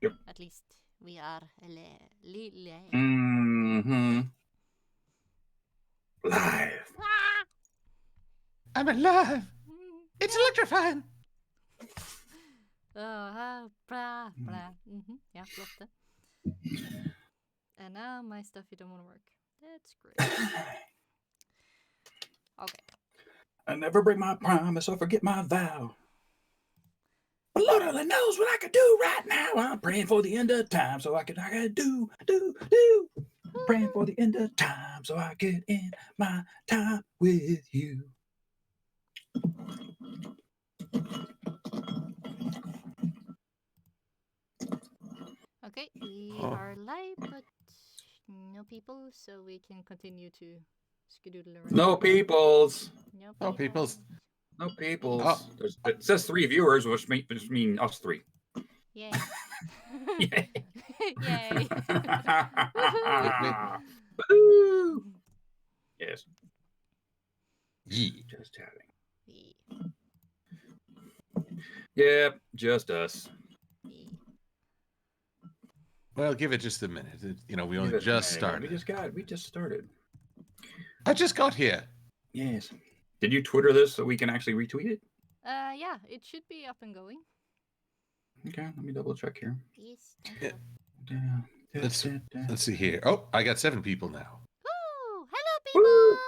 Yep. At least we are Mm-hmm. Live. Ah! I'm alive. It's electrifying. Bra. Ja, flott det. And now my stuffy don't want to work. That's great. Okay. I never break my promise or forget my vow. But Lord only knows what I could do right now. I'm praying for the end of time so I could do. Praying for the end of time so I could end my time with you. Okay, we are live, but no people, so we can continue to skedoodle around. No peoples. No peoples. No peoples. Oh. It says 3 viewers, which mean us 3. Yay. Yay. Yay. Woo. Yes. Yee. Just chatting. Yee. Yeah, just us. Yee. Well, give it just a minute. We only Give it a just minute. started. We just started. I just got here. Yes. Did you Twitter this so we can actually retweet it? Yeah, it should be up and going. Okay, let me double check here. Yes. Yeah. Let's see here. Oh, I got 7 people now. Woo! Hello, people! Woo!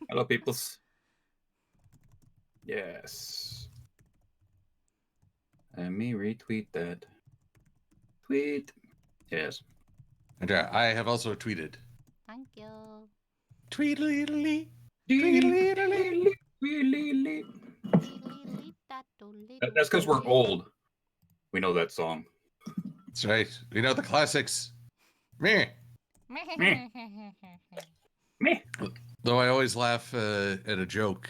Hello, peoples. Yes. Let me retweet that. Tweet. Yes. And I have also tweeted. Thank you. Tweedledee. That's because we're old. We know that song. That's right. We know the classics. Meh. Meh. Though I always laugh at a joke.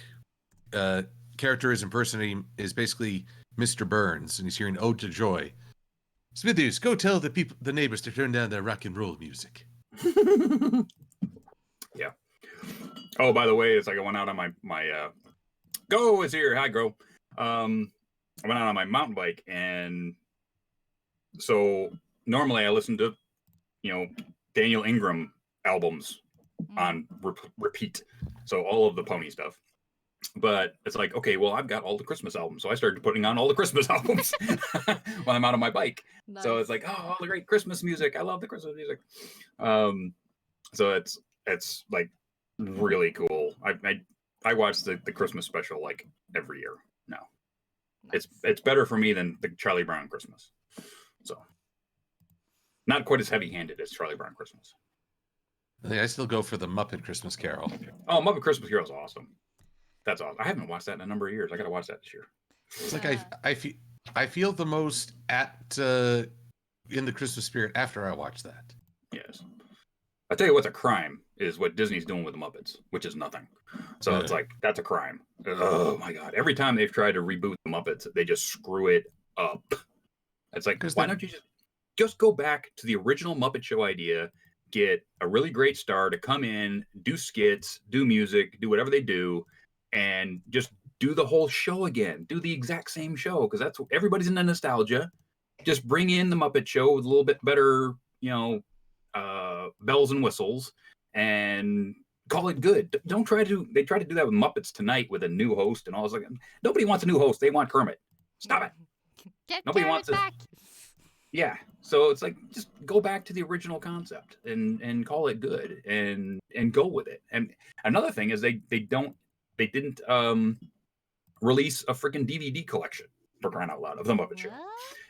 Character is impersonating is basically Mr. Burns, and he's hearing "Ode to Joy." Smithers, go tell the neighbors to turn down their rock and roll music. Yeah. Oh, by the way, it's like I went out on my Go is here. Hi, Grow. I went out on my mountain bike, and so normally I listen to, Daniel Ingram albums on repeat. So all of the pony stuff. But it's like, okay, well, I've got all the Christmas albums. So I started putting on all the Christmas albums while I'm out on my bike. Nice. So it's like, oh, all the great Christmas music. I love the Christmas music. So it's like really cool. I watch the Christmas special like every year now. Nice. It's better for me than the Charlie Brown Christmas. So not quite as heavy-handed as Charlie Brown Christmas. I still go for the Muppet Christmas Carol. Oh, Muppet Christmas Carol is awesome. That's awesome. I haven't watched that in a number of years. I got to watch that this year. It's like I feel the most in the Christmas spirit after I watch that. Yes. I tell you what's a crime is what Disney's doing with the Muppets, which is nothing. So it's like, that's a crime. Oh my God. Every time they've tried to reboot the Muppets, they just screw it up. It's like, why don't you just go back to the original Muppet Show idea, get a really great star to come in, do skits, do music, do whatever they do, and just do the whole show again. Do the exact same show, because that's everybody's into nostalgia. Just bring in the Muppet Show with a little bit better, bells and whistles, and call it good. Don't try to. They try to do that with Muppets Tonight with a new host and all this. Like, nobody wants a new host. They want Kermit. Stop it. Nobody wants it back. Yeah. So it's like, just go back to the original concept and call it good and go with it. And another thing is they didn't release a freaking DVD collection, for crying out loud, of the Muppet Show.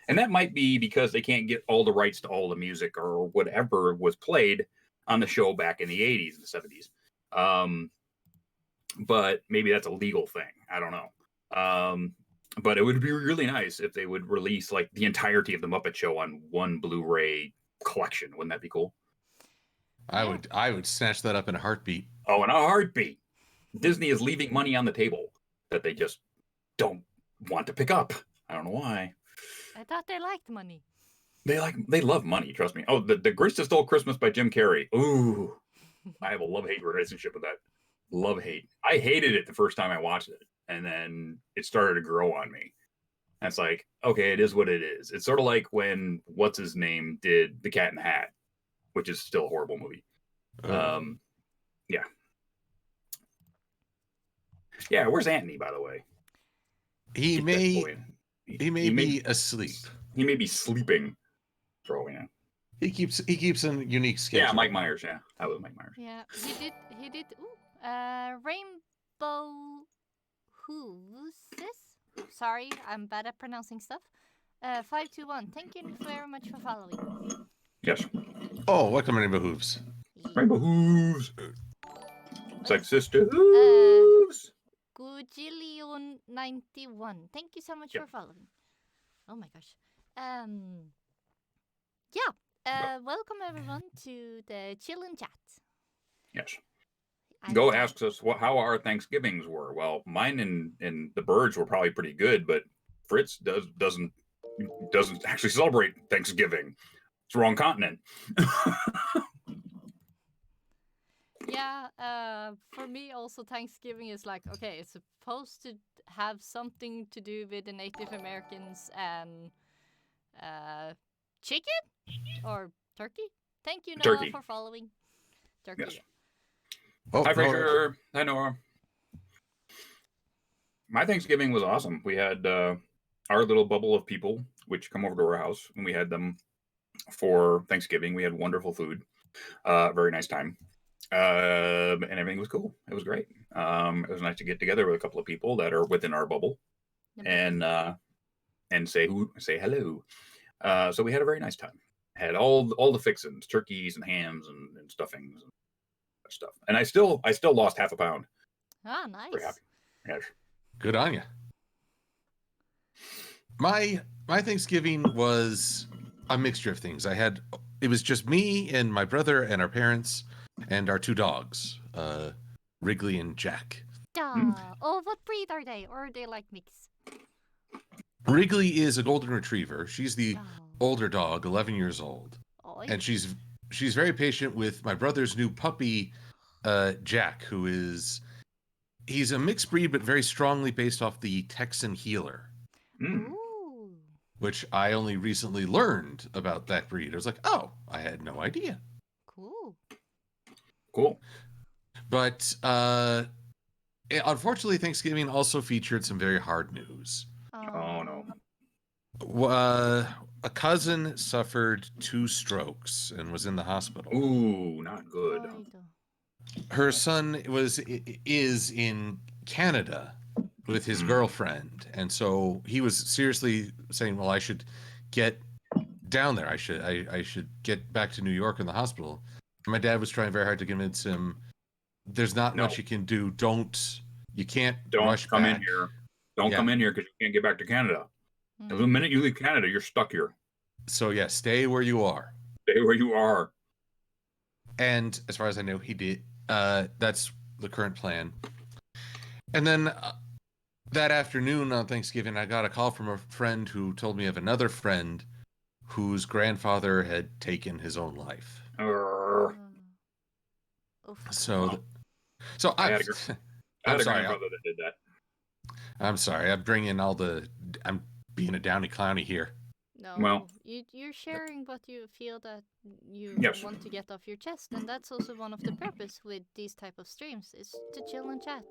And that might be because they can't get all the rights to all the music or whatever was played on the show back in the 80s and the 70s. But maybe that's a legal thing. I don't know. But it would be really nice if they would release like the entirety of the Muppet Show on one Blu-ray collection. Wouldn't that be cool? I would snatch that up in a heartbeat. Oh, in a heartbeat. Disney is leaving money on the table that they just don't want to pick up. I don't know why. I thought they liked money. They love money, trust me. Oh, the Grinch That Stole Christmas by Jim Carrey. Ooh. I have a love-hate relationship with that. Love-hate. I hated it the first time I watched it, and then it started to grow on me. And it's like, okay, it is what it is. It's sort of like when what's his name did The Cat in the Hat, which is still a horrible movie. Yeah. Yeah, where's Antony, by the way? He may be asleep. He may be sleeping. For all we know. He keeps a unique schedule. Yeah, Mike Myers. Yeah, that was Mike Myers. Yeah, he did. Rainbow Who's this? Sorry, I'm bad at pronouncing stuff. 521. Thank you very much for following. Yes. Oh, welcome to Rainbow Hooves. Rainbow Hooves. It's like Sister Hooves. Gujillion91. Thank you so much for following. Oh my gosh. Welcome everyone to the chill and chat. Yes. Go asks us how our Thanksgivings were. Well, mine and the birds were probably pretty good, but Fritz doesn't actually celebrate Thanksgiving. It's the wrong continent. Yeah, for me also Thanksgiving is like, okay, it's supposed to have something to do with the Native Americans and chicken or turkey. Thank you, Noah, for following. Turkey. Yes. Oh, hi, Fraser. Hi, Nora. My Thanksgiving was awesome. We had our little bubble of people which come over to our house, and we had them for Thanksgiving. We had wonderful food. Very nice time. And everything was cool. It was great. It was nice to get together with a couple of people that are within our bubble and say hello. So we had a very nice time. Had all the fixins, turkeys and hams and stuffings and stuff. And I still lost half a pound. Ah, nice. Very happy. Yes. Good on you. My Thanksgiving was a mixture of things. It was just me and my brother and our parents and our two dogs, Wrigley and Jack. Oh, what breed are they? Or are they like mix? Wrigley is a golden retriever. She's the older dog, 11 years old. Oh, and she's very patient with my brother's new puppy, Jack, he's a mixed breed, but very strongly based off the Texan Healer. Ooh. Which I only recently learned about that breed. I was like, oh, I had no idea. Cool. But unfortunately, Thanksgiving also featured some very hard news. Oh no. A cousin suffered 2 strokes and was in the hospital. Ooh, not good. Her son is in Canada with his girlfriend, and so he was seriously saying, well, I should get down there. I should get back to New York in the hospital. And my dad was trying very hard to convince him there's not much you can do. You can't rush come back. in here. Don't come in here because you can't get back to Canada. The minute you leave Canada, you're stuck here. So yeah, stay where you are. Stay where you are. And as far as I know, he did. That's the current plan. And then that afternoon on Thanksgiving, I got a call from a friend who told me of another friend whose grandfather had taken his own life. So I had a grandfather that did that. I'm sorry. I'm being a downy clowny here. No, well, you're sharing what you feel that you want to get off your chest, and that's also one of the purpose with these type of streams is to chill and chat.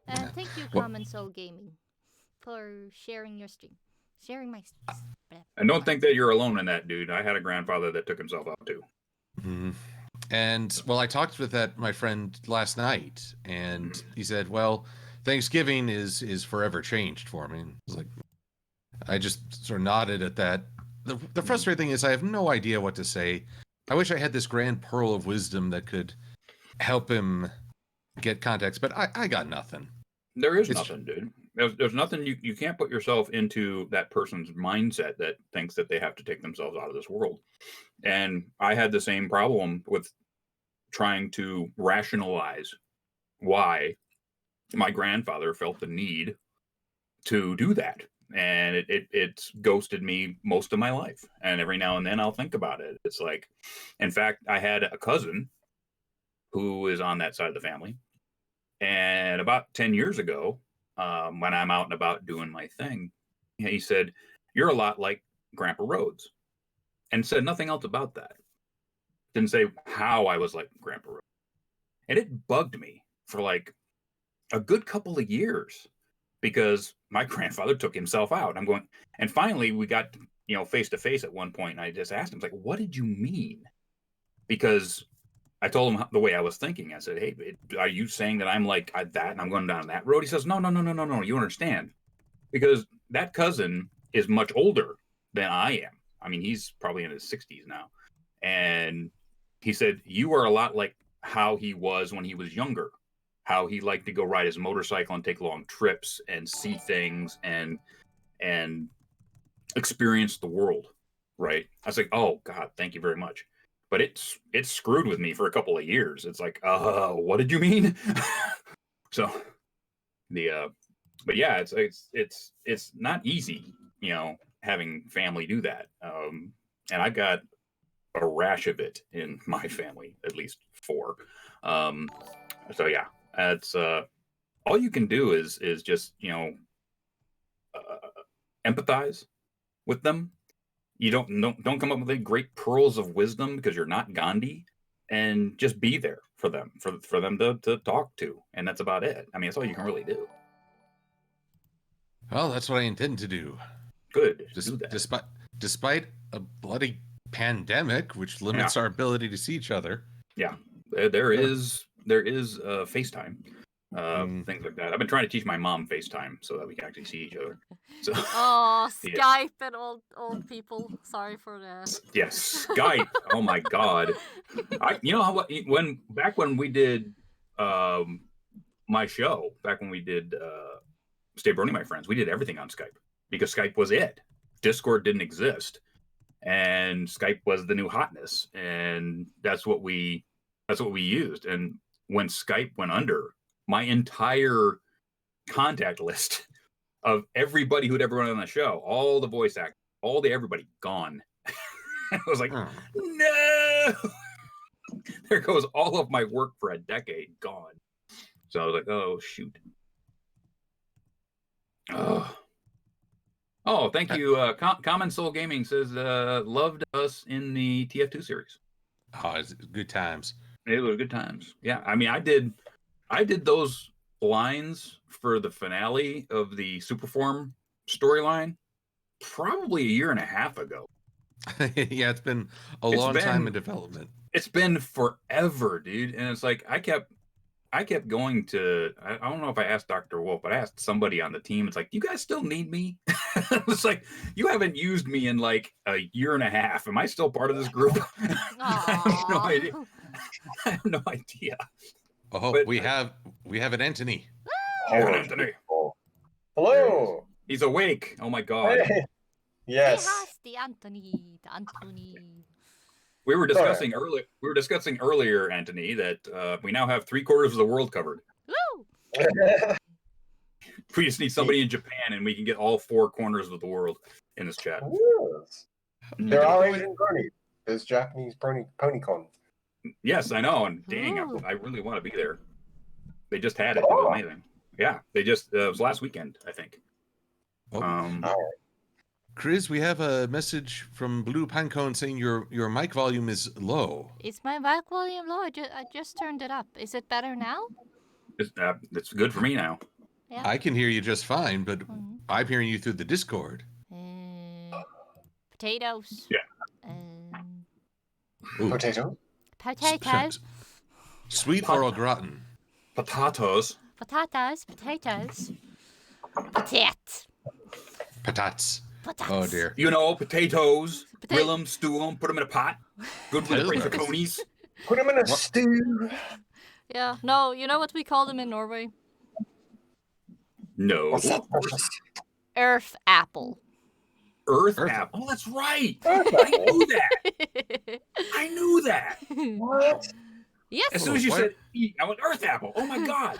And thank you, Common Soul Gaming, for sharing your stream, sharing my. And don't think that you're alone in that, dude. I had a grandfather that took himself out too. Mm-hmm. And well, I talked with my friend last night, and he said, "Well, Thanksgiving is forever changed for me." I was like, I just sort of nodded at that. The frustrating thing is I have no idea what to say. I wish I had this grand pearl of wisdom that could help him get context, but I got nothing. There is nothing, dude. There's nothing. You can't put yourself into that person's mindset that thinks that they have to take themselves out of this world. And I had the same problem with trying to rationalize why my grandfather felt the need to do that. And it's ghosted me most of my life. And every now and then I'll think about it. It's like, in fact, I had a cousin who is on that side of the family. And about 10 years ago, when I'm out and about doing my thing, he said, "You're a lot like Grandpa Rhodes," and said nothing else about that. Didn't say how I was like Grandpa Rhodes. And it bugged me for like a good couple of years because my grandfather took himself out. I'm going, and finally we got, face to face at one point, and I just asked him, like, what did you mean? Because I told him the way I was thinking. I said, hey, are you saying that I'm like that and I'm going down that road? He says, no, you understand. Because that cousin is much older than I am. I mean, he's probably in his 60s now. And he said, you are a lot like how he was when he was younger, how he liked to go ride his motorcycle and take long trips and see things and experience the world, right? I was like, oh God, thank you very much. But it's screwed with me for a couple of years. It's like, what did you mean? So but yeah, it's not easy, having family do that. And I've got a rash of it in my family, at least 4. So yeah, it's all you can do is just empathize with them. You don't come up with any great pearls of wisdom because you're not Gandhi, and just be there for them, for them to talk to, and that's about it. I mean, that's all you can really do. Well, that's what I intend to do. Good. Do that. Despite a bloody pandemic, which limits our ability to see each other. Yeah, there is FaceTime, things like that. I've been trying to teach my mom FaceTime so that we can actually see each other. So, Skype and old people. Sorry for that. Yes, Skype. Oh my God. Back when we did my show, back when we did Stay Brony, My Friends, we did everything on Skype because Skype was it. Discord didn't exist, and Skype was the new hotness, and that's what we used. And when Skype went under, my entire contact list of everybody who'd ever run on the show, all the voice actors, everybody gone. I was like, no, there goes all of my work for a decade gone. So I was like, oh shoot. Oh, thank you. Common Soul Gaming says loved us in the TF2 series. Oh, it's good times. It was good times. Yeah, I mean, I did those lines for the finale of the Superform storyline probably a year and a half ago. Yeah, it's been a long time in development. It's been forever, dude. And it's like I kept going to, I don't know if I asked Dr. Wolf, but I asked somebody on the team. It's like, you guys still need me? It's like, you haven't used me in like a year and a half. Am I still part of this group? I have no idea. I have no idea. Oh, but we have an Antony. Oh, Antony. Hello. He's awake. Oh my God. Hey. Yes. The Antony. We were discussing earlier, Antony, that we now have 3/4 of the world covered. Woo! We just need somebody in Japan, and we can get all 4 corners of the world in this chat. Yes. There are Asian Brony. There's Japanese PonyCon. Yes, I know, and dang, I really want to be there. They just had it. It was amazing. Yeah, they just it was last weekend, I think. Chris, we have a message from Blue Pancone saying your mic volume is low. Is my mic volume low? I just turned it up. Is it better now? It's good for me now. Yeah. I can hear you just fine, but I'm hearing you through the Discord. Potatoes. Yeah. Potato? Potatoes. Sweet or au gratin? Potatoes. Potatoes. Potatoes. Potat. Patats. Potats. Oh dear. Potatoes. Grill them, stew them, put them in a pot. Good with the ricotta. Put them in a stew. Yeah. No, you know what we call them in Norway? No. What's that? Earth apple. Earth apple. Oh, that's right. I knew that. I knew that. What? Yes. As soon as you said eat, I went earth apple. Oh my God.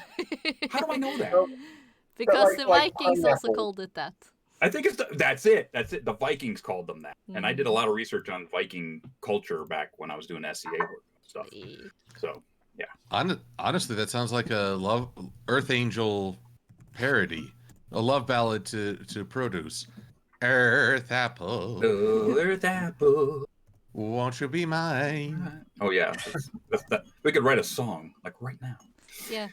How do I know that? Because the Vikings also called it that. I think that's it. The Vikings called them that. And I did a lot of research on Viking culture back when I was doing SCA work and stuff. So, yeah. Honestly, that sounds like a Earth Angel parody, a love ballad to produce. Earth apple, Earth apple. won't you be mine? Oh yeah, we could write a song like right now. Yeah.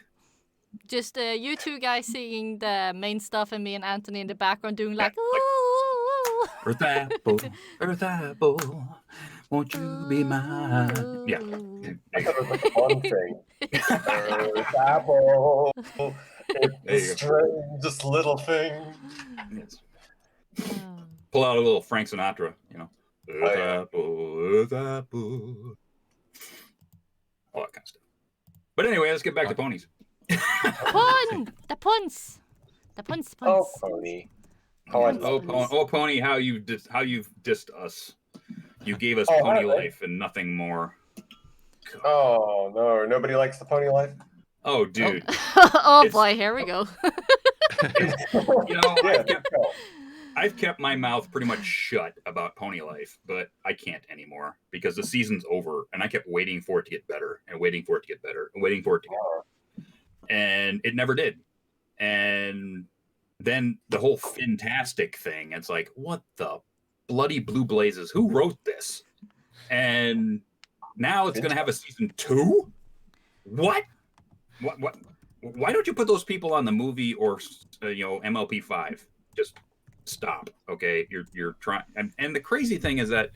Just you two guys singing the main stuff and me and Anthony in the background doing like, ooh. Earth apple, won't you be mine? Yeah. I thought it was like one thing. Earth apple. It's the strangest little thing. Yes. Pull out a little Frank Sinatra, you know. Earth apple. All that kind of stuff. But anyway, let's get back to ponies. Pun! The puns! The puns. Oh, pony. Oh, pony! How you've dissed us. You gave us pony life and nothing more. God. Oh no! Nobody likes the pony life. Oh, dude. Oh boy, here we go. You know, Yeah, I've kept my mouth pretty much shut about pony life, but I can't anymore because the season's over, and I kept waiting for it to get better and waiting for it to get better and waiting for it to get better, and it never did. And then the whole fantastic thing, it's like, what the bloody blue blazes? Who wrote this? And now it's going to have a season 2? What? Why don't you put those people on the movie or MLP 5? Just stop, okay? You're trying, and the crazy thing is that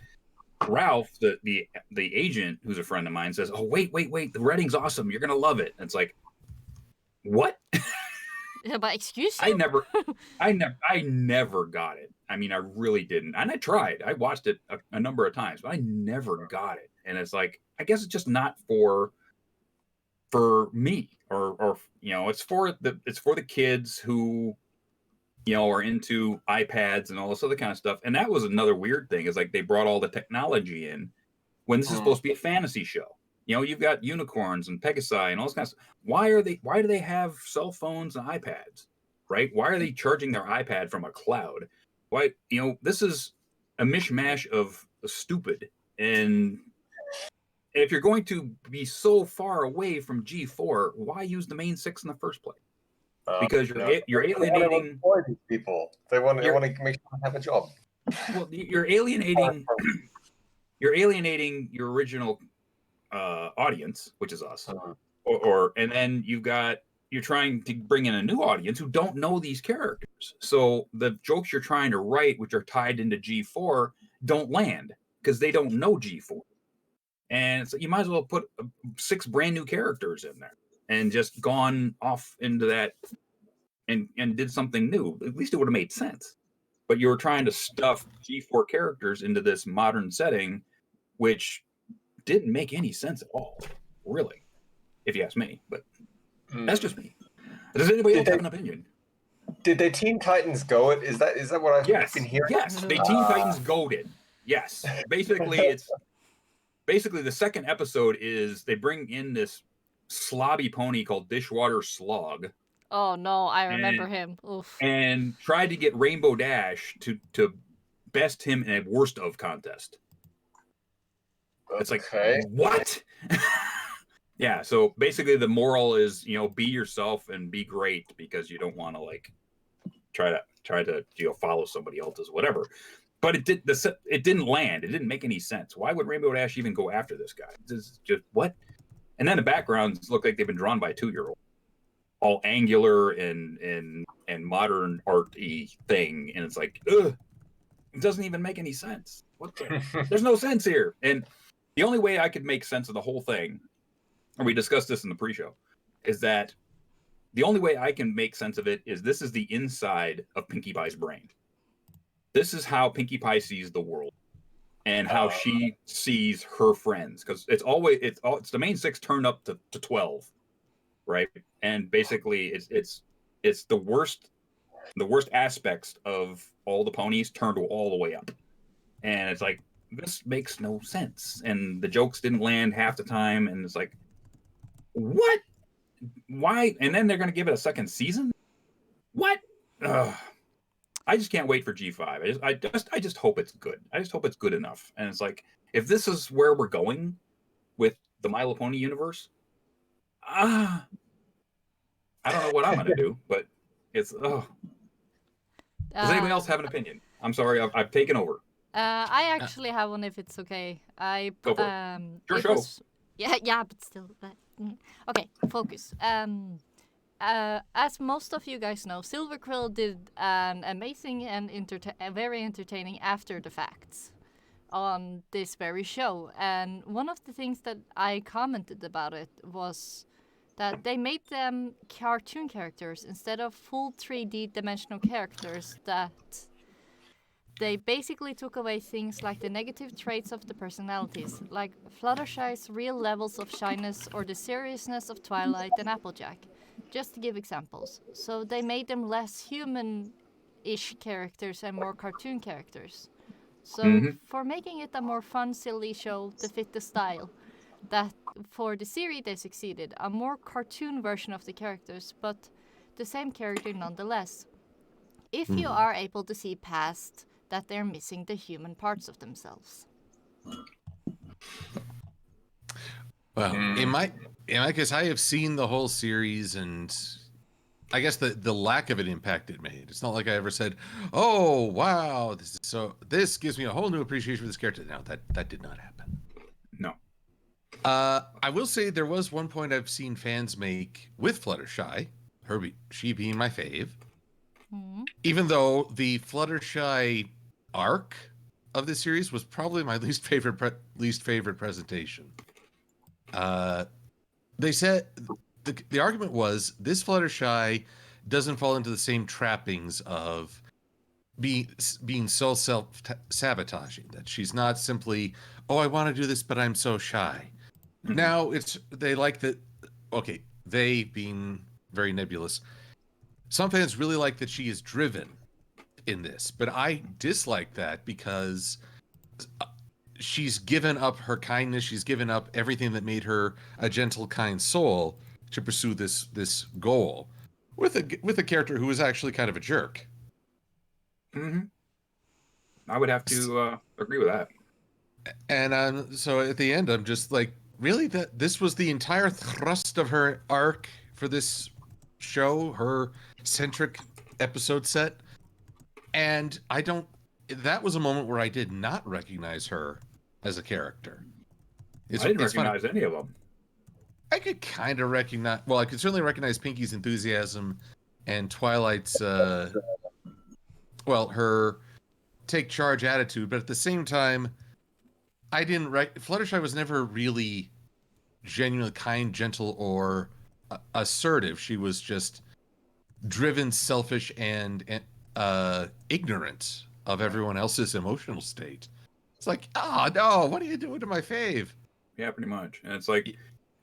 Ralph, the agent, who's a friend of mine, says, "Oh wait, the writing's awesome. You're gonna love it." And it's like, what? Yeah, but excuse I you? I never got it. I mean, I really didn't. And I tried. I watched it a number of times, but I never got it. And it's like, I guess it's just not for me, or it's for the kids who are into iPads and all this other kind of stuff. And that was another weird thing, is like they brought all the technology in when this is supposed to be a fantasy show. You've got unicorns and Pegasi and all this kind of stuff. Why do they have cell phones and iPads, right? Why are they charging their iPad from a cloud? Why, this is a mishmash of stupid. And if you're going to be so far away from G4, why use the main 6 in the first place? Because you're alienating these people. They want to make sure they have a job. Well, you're alienating your original audience, which is us, and then you're trying to bring in a new audience who don't know these characters. So the jokes you're trying to write, which are tied into G4, don't land because they don't know G4. And so you might as well put 6 brand new characters in there and just gone off into that and did something new. At least it would have made sense. But you were trying to stuff G4 characters into this modern setting, which didn't make any sense at all, really, if you ask me. But that's just me. Does anybody else have an opinion? Did they Teen Titans go it? Is that what I've been hearing? Yes, they Teen Titans goated. Yes, basically the second episode is they bring in this slobby pony called Dishwater Slog. Oh no, I remember him. Oof. And tried to get Rainbow Dash to best him in a worst of contest. Okay. It's like, what? Yeah, so basically the moral is, be yourself and be great, because you don't want to try to follow somebody else's whatever. But it didn't land. It didn't make any sense. Why would Rainbow Dash even go after this guy? Just what? And then the backgrounds look like they've been drawn by a 2-year-old, all angular and modern art-y thing, and it's like, ugh, it doesn't even make any sense. There's no sense here. And the only way I could make sense of the whole thing, and we discussed this in the pre-show, is that the only way I can make sense of it is this is the inside of Pinkie Pie's brain. This is how Pinkie Pie sees the world, and how she sees her friends, because it's the main 6 turned up to 12, right? And basically it's the worst aspects of all the ponies turned all the way up, and it's like, this makes no sense, and the jokes didn't land half the time, and it's like, what? Why? And then they're going to give it a second season? What? I just can't wait for G5. I just hope it's good. I just hope it's good enough. And it's like, if this is where we're going with the My Little Pony universe, I don't know what I'm going to do, but it's, Does anybody else have an opinion? I'm sorry. I've taken over. I actually have one if it's okay. Go for it. Your it show. was yeah, but still. Okay, focus. As most of you guys know, Silver Quill did an amazing and very entertaining after the facts on this very show. And one of the things that I commented about it was that they made them cartoon characters instead of full 3D dimensional characters. That they basically took away things like the negative traits of the personalities, like Fluttershy's real levels of shyness or the seriousness of Twilight and Applejack, just to give examples. So they made them less human-ish characters and more cartoon characters. So for making it a more fun, silly show to fit the style, that for the series they succeeded, a more cartoon version of the characters, but the same character nonetheless. If you are able to see past that they're missing the human parts of themselves. Well, in my case, I have seen the whole series, and I guess the lack of an impact it made. It's not like I ever said, "Oh, wow, this gives me a whole new appreciation for this character." No, that did not happen. No. I will say there was one point I've seen fans make with Fluttershy, she being my fave. Even though the Fluttershy arc of this series was probably my least favorite presentation. They said the argument was this Fluttershy doesn't fall into the same trappings of being so self-sabotaging, that she's not simply, oh, I want to do this, but I'm so shy. Now they like that. Okay, they being very nebulous. Some fans really like that she is driven in this, but I dislike that because she's given up her kindness. She's given up everything that made her a gentle, kind soul to pursue this goal with a character who is actually kind of a jerk. I would have to agree with that. And so at the end, I'm just like, really, that this was the entire thrust of her arc for this show, her centric episode set. And that was a moment where I did not recognize her as a character. I didn't recognize any of them. I could kind of recognize, I could certainly recognize Pinky's enthusiasm and Twilight's, her take charge attitude. But at the same time, I didn't Fluttershy was never really genuinely kind, gentle, or assertive. She was just driven, selfish, and ignorant of everyone else's emotional state. It's like, no, what are you doing to my fave? Yeah, pretty much. And it's like,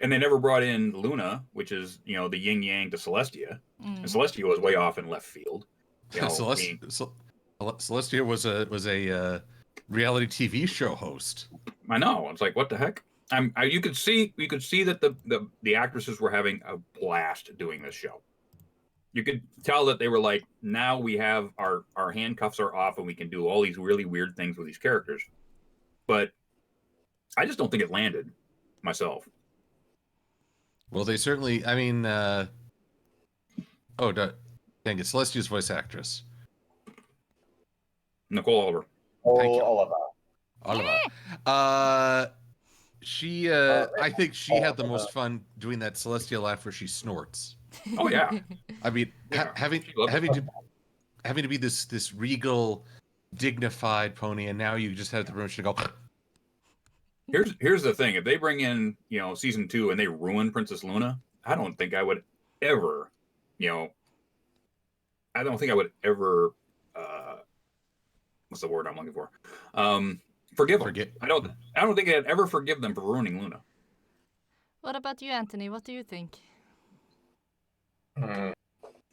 and they never brought in Luna, which is, the yin yang to Celestia. And Celestia was way off in left field. Celestia was a reality TV show host. I know. It's like, what the heck? You could see that the actresses were having a blast doing this show. You could tell that they were like, now we have our handcuffs are off and we can do all these really weird things with these characters. But I just don't think it landed myself. Well, they certainly, dang it, Celestia's voice actress. Nicole Oliver. Oliver. She, I think she had the most fun doing that Celestia laugh where she snorts. Oh yeah. I mean, having to be this regal, dignified pony, and now you just have the permission to go. Here's the thing: if they bring in season 2 and they ruin Princess Luna, I don't think I would ever, what's the word I'm looking for? Forgive them. I don't think I'd ever forgive them for ruining Luna. What about you, Anthony? What do you think?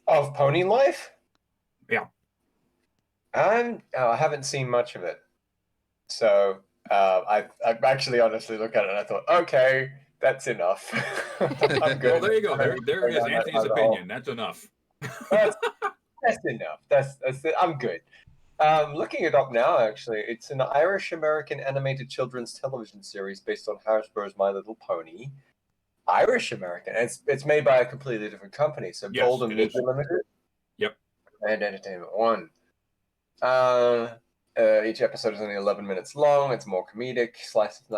Of Pony Life? Yeah. I haven't seen much of it. So I actually honestly looked at it and I thought, okay, that's enough. I'm good. Well, there you go. There is Anthony's opinion. That's enough. That's enough. That's it. I'm good. Looking it up now, actually, it's an Irish-American animated children's television series based on Hasbro's My Little Pony. Irish-American. It's made by a completely different company. So yes, Golden Media Limited. Yep. And Entertainment One. Each episode is only 11 minutes long. It's more comedic, slice of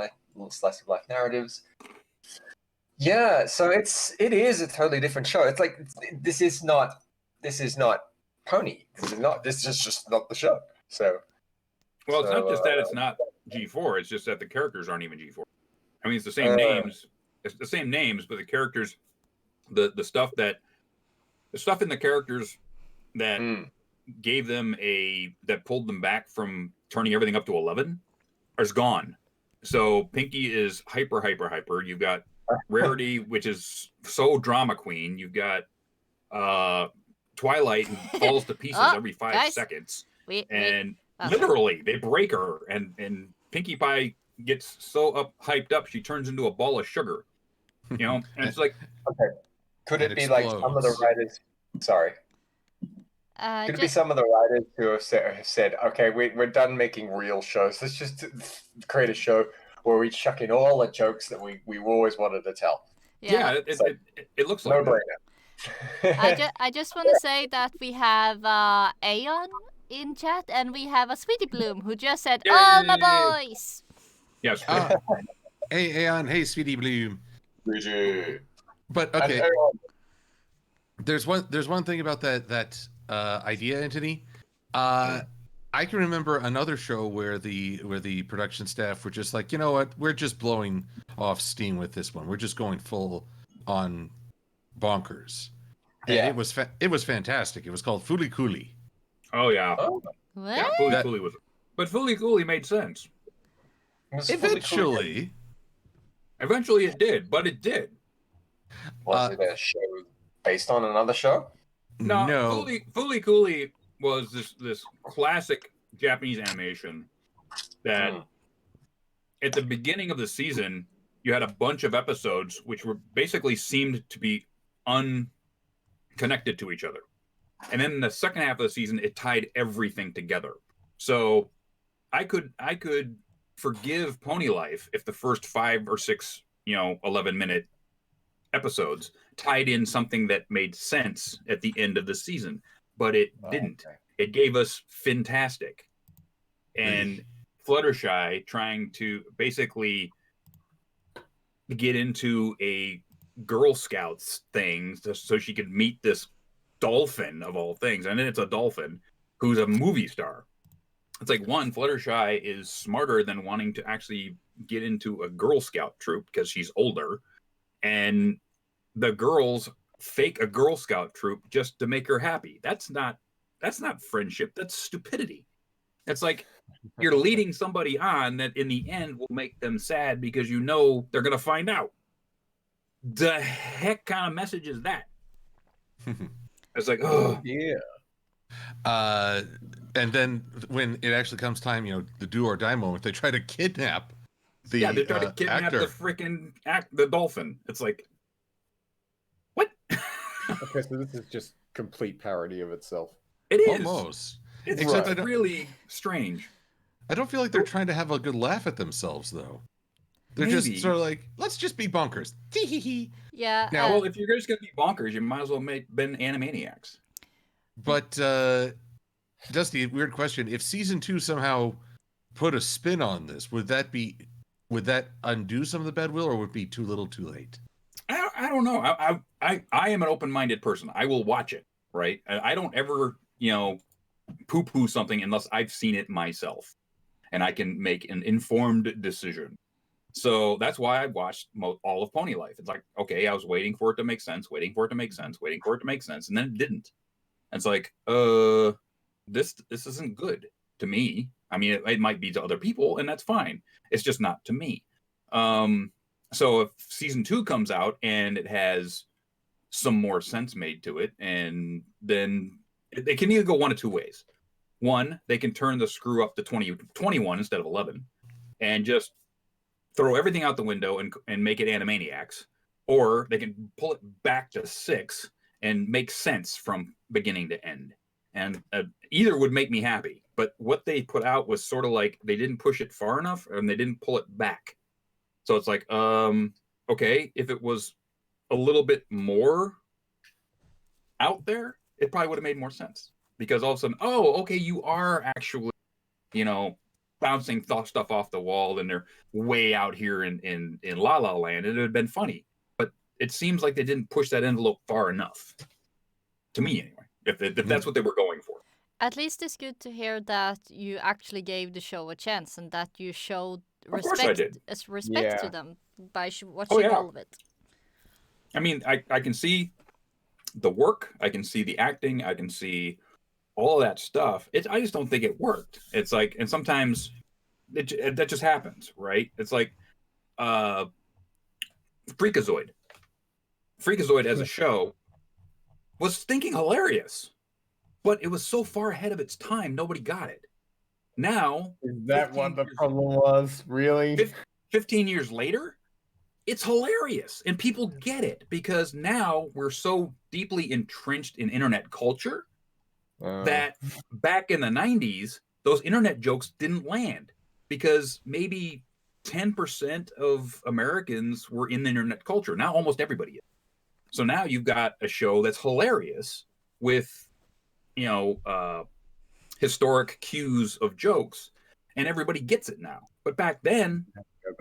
life narratives. Yeah, so it is a totally different show. It's like this is not Pony. This is just not the show. So well, it's not just that it's not G4. It's just that the characters aren't even G4. I mean, it's the same names. It's the same names, but the characters, the stuff in the characters that gave them that pulled them back from turning everything up to 11 is gone. So Pinky is hyper. You've got Rarity, which is so drama queen. You've got Twilight, who falls to pieces every 5 seconds. Literally, they break her, and Pinkie Pie gets so hyped up she turns into a ball of sugar. You know, and it's like, okay, could it be like some of the writers? Sorry. Could it be some of the writers who have said, okay, we're done making real shows. Let's just create a show where we chuck in all the jokes that we always wanted to tell. Yeah, it looks like no-brainer. I just want to say that we have Aeon in chat, and we have a Sweetie Bloom who just said, "All my boys." Yes. Hey Aeon, hey Sweetie Bloom. But okay, there's one thing about that idea, Antony. I can remember another show where the production staff were just like, you know what, we're just blowing off steam with this one. We're just going full on bonkers. And it was fantastic. It was called Fooly Cooly. Oh yeah. What? Yeah, Fooly Cooly was, but Fooly Cooly made sense. Eventually it did, but it did. Was it a show based on another show? No. Fooly Cooly was this classic Japanese animation that at the beginning of the season you had a bunch of episodes which were basically seemed to be unconnected to each other, and then in the second half of the season it tied everything together. So I could forgive Pony Life if the first 5 or 6 11-minute episodes tied in something that made sense at the end of the season, but it didn't. Okay. It gave us Fantastic and Fluttershy trying to basically get into a Girl Scouts thing so she could meet this dolphin of all things, and then it's a dolphin who's a movie star. It's like, one, Fluttershy is smarter than wanting to actually get into a Girl Scout troop because she's older, and the girls fake a Girl Scout troop just to make her happy. That's not friendship. That's stupidity. It's like you're leading somebody on that in the end will make them sad because you know they're going to find out. The heck kind of message is that? It's like, oh yeah. And then when it actually comes time, the do or die moment, they try to kidnap the they try to kidnap actor. the freaking the dolphin. It's like, what? Okay, so this is just complete parody of itself. It is almost. It's right. Really strange. I don't feel like they're trying to have a good laugh at themselves, though. They're just sort of like, let's just be bonkers. Yeah. Now, well, if you're just gonna be bonkers, you might as well been Animaniacs. But Dusty, weird question. If season 2 somehow put a spin on this, would that undo some of the bad will, or would it be too little too late? I don't know. I am an open-minded person. I will watch it, right? I don't ever, poo-poo something unless I've seen it myself and I can make an informed decision. So that's why I watched all of Pony Life. It's like, okay, I was waiting for it to make sense, and then it didn't. And it's like, this isn't good to me. I mean, it might be to other people, and that's fine. It's just not to me. So if season 2 comes out and it has some more sense made to it, and then they can either go one of two ways. One, they can turn the screw up to 21 instead of 11 and just throw everything out the window and make it Animaniacs, or they can pull it back to 6 and make sense from beginning to end. And either would make me happy, but what they put out was sort of like they didn't push it far enough and they didn't pull it back. So it's like, okay, if it was a little bit more out there, it probably would have made more sense. because all of a sudden, oh, okay, you are actually, bouncing stuff off the wall, and they're way out here in La La Land. It would have been funny, but it seems like they didn't push that envelope far enough. To me, anyway, if that's what they were going for. At least it's good to hear that you actually gave the show a chance and that you showed Of course I did. respect to Yeah. them by watching all of it. I mean, I can see the work, I can see the acting, I can see all of that stuff. I just don't think it worked. It's like, and sometimes that just happens, right? It's like Freakazoid. Freakazoid as a show was stinking hilarious, but it was so far ahead of its time, nobody got it. Now, Is that what the problem was? Really? 15 years later, it's hilarious, and people get it because now we're so deeply entrenched in internet culture that back in the 90s, those internet jokes didn't land because maybe 10% of Americans were in the internet culture. Now almost everybody is. So now you've got a show that's hilarious with, historic cues of jokes, and everybody gets it now. But back then,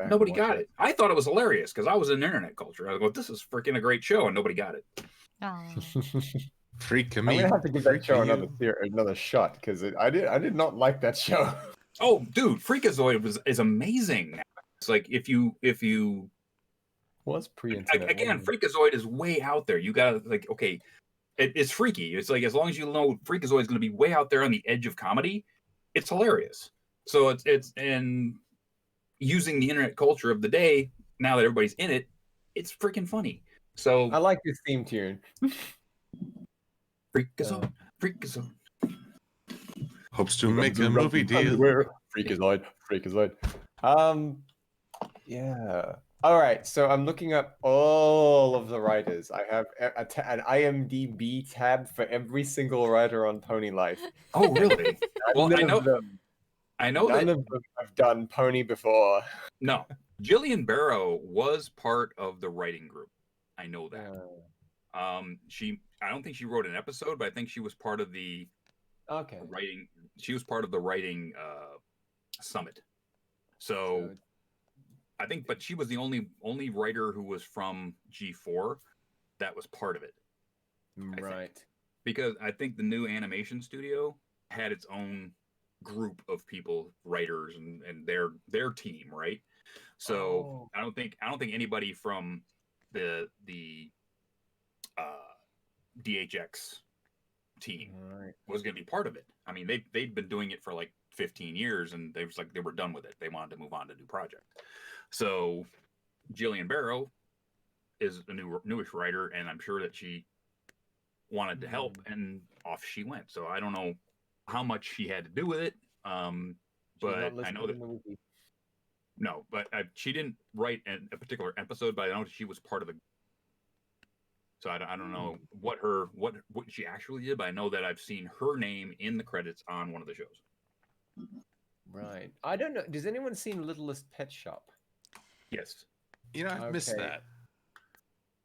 nobody got it. I thought it was hilarious because I was in internet culture. I was going, this is freaking a great show, and nobody got it. Freak I'm me. gonna have to give that show another shot because I did not like that show. Oh, dude, Freakazoid is amazing. It's like if you was pre-internet. Again, Freakazoid is way out there. You gotta okay, it's freaky. It's like as long as you know Freakazoid is gonna be way out there on the edge of comedy, it's hilarious. So it's and using the internet culture of the day, now that everybody's in it, it's freaking funny. So I like this theme tune. Freakazoid, Freakazoid. Hopes to make a movie deal. Freakazoid. Yeah. All right. So I'm looking up all of the writers. I have an IMDb tab for every single writer on Pony Life. Oh, really? Well, None of them have done Pony before. No, Jillian Barrow was part of the writing group. I know that. I don't think she wrote an episode, but I think she was part of the writing. She was part of the writing summit. So I think, but she was the only writer who was from G4 that was part of it. Right. Because I think the new animation studio had its own group of people, writers, and their team, right? So I don't think anybody from the DHX team was going to be part of it. I mean, they'd been doing it for like 15 years, and they were done with it. They wanted to move on to a new project. So Jillian Barrow is a newish writer, and I'm sure that she wanted to help, and off she went. So I don't know how much she had to do with it, but I know that no, but she didn't write a particular episode, but I know she was part of the. So I don't know what she actually did, but I know that I've seen her name in the credits on one of the shows. Right. I don't know. Does anyone seen Littlest Pet Shop? Yes. I've missed that.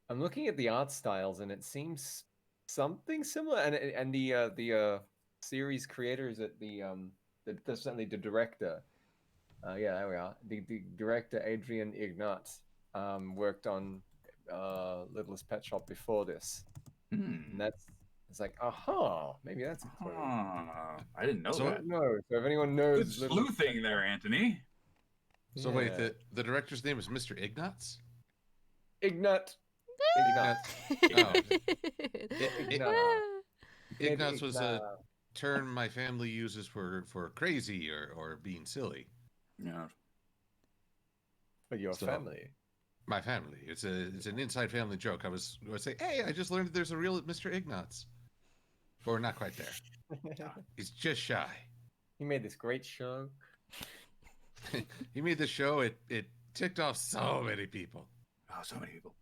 I'm looking at the art styles, and it seems something similar. And the series creators at certainly the director. Yeah, there we are. The director Adrian Ignatz worked on Littlest Pet Shop before this. And it's like, maybe that's a clue. I didn't know that. No, so if anyone knows, good sleuthing there, Anthony. So wait, the director's name is Mr. Ignatz? Ignatz. Ignatz was a term my family uses for crazy or being silly. Yeah. But your family. My family. It's an inside family joke. I would say, hey, I just learned that there's a real Mr. Ignatz. Or not quite there. He's just shy. He made this great show. He made the show. It ticked off so many people. Oh, so many people.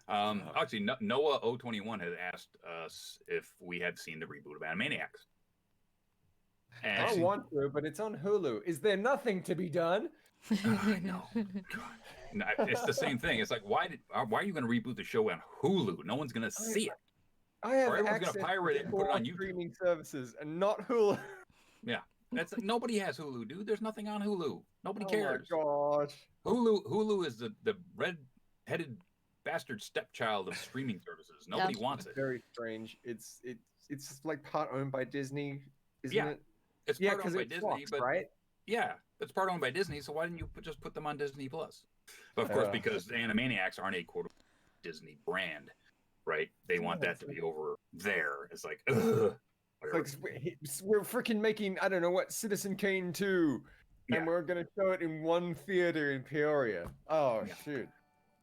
Actually, Noah 021 had asked us if we had seen the reboot of Animaniacs. And I want to, but it's on Hulu. Is there nothing to be done? No. It's the same thing. It's like, why are you going to reboot the show on Hulu? No one's going to see it. I have Or everyone's access gonna pirate to it and put it 4 on YouTube. streaming services and not Hulu. Yeah, that's nobody has Hulu, dude. There's nothing on Hulu. Nobody Oh cares. my gosh. Hulu is the red-headed bastard stepchild of streaming services. Nobody wants it. Very strange. It's like part owned by Disney, isn't Yeah. it? It's Yeah, part owned because by it's Disney, Fox, but right? yeah, it's part owned by Disney. So why didn't you just put them on Disney Plus? But of course, because the Animaniacs aren't a quote Disney brand, right? They want that to be over there. It's like, ugh. It's like we're freaking making, I don't know what, Citizen Kane 2, and we're gonna show it in one theater in Peoria. Oh shoot.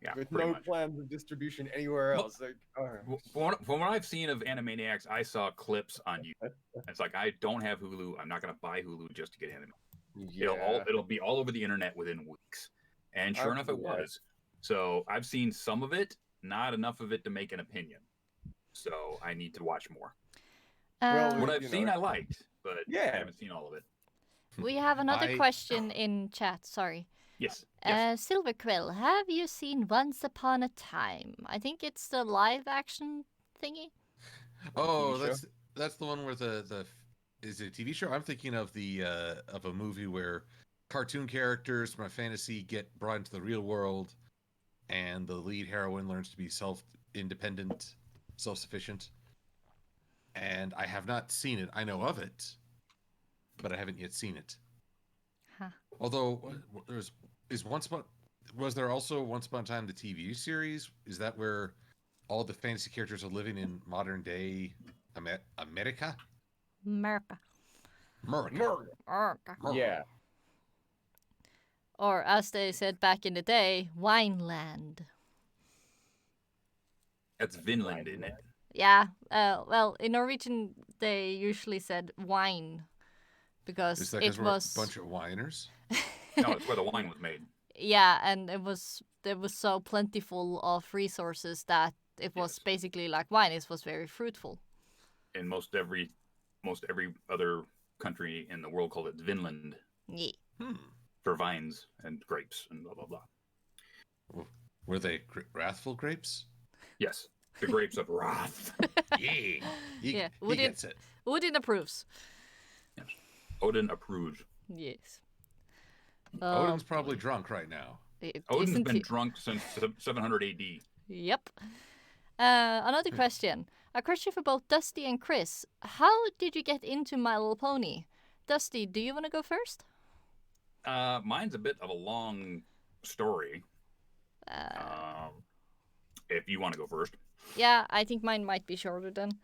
Yeah, with pretty no much. plans of distribution anywhere else. Like, from what I've seen of Animaniacs, I saw clips on YouTube. It's like, I don't have Hulu. I'm not going to buy Hulu just to get Animaniacs. Yeah. It'll be all over the internet within weeks. And sure enough, it was. So I've seen some of it, not enough of it to make an opinion. So I need to watch more. What I've seen, I liked, but I haven't seen all of it. We have another question in chat. Sorry. Yes. Silver Quill, have you seen Once Upon a Time? I think it's the live action thingy. Oh, that's the one where the is it a TV show? I'm thinking of the of a movie where cartoon characters from a fantasy get brought into the real world, and the lead heroine learns to be independent, self-sufficient. And I have not seen it. I know of it, but I haven't yet seen it. Huh. Although was there also Once Upon a Time the TV series? Is that where all the fantasy characters are living in modern day America? America. Yeah. Or as they said back in the day, Wineland. That's Vinland, isn't it? Yeah. Well, in Norwegian they usually said wine because it was a bunch of winers. No, it's where the wine was made. Yeah, and it was so plentiful of resources that it was basically like wine. It was very fruitful. And most every other country in the world called it Vinland. Yeah. For vines and grapes and blah blah blah. Were they wrathful grapes? Yes, the grapes of wrath. He Odin gets it. Odin approves. Yes, Odin approves. Yes. Odin's probably drunk right now. Odin's been drunk since 700 AD. Yep. Another question. A question for both Dusty and Chris. How did you get into My Little Pony? Dusty, do you want to go first? Mine's a bit of a long story. If you want to go first. Yeah, I think mine might be shorter then.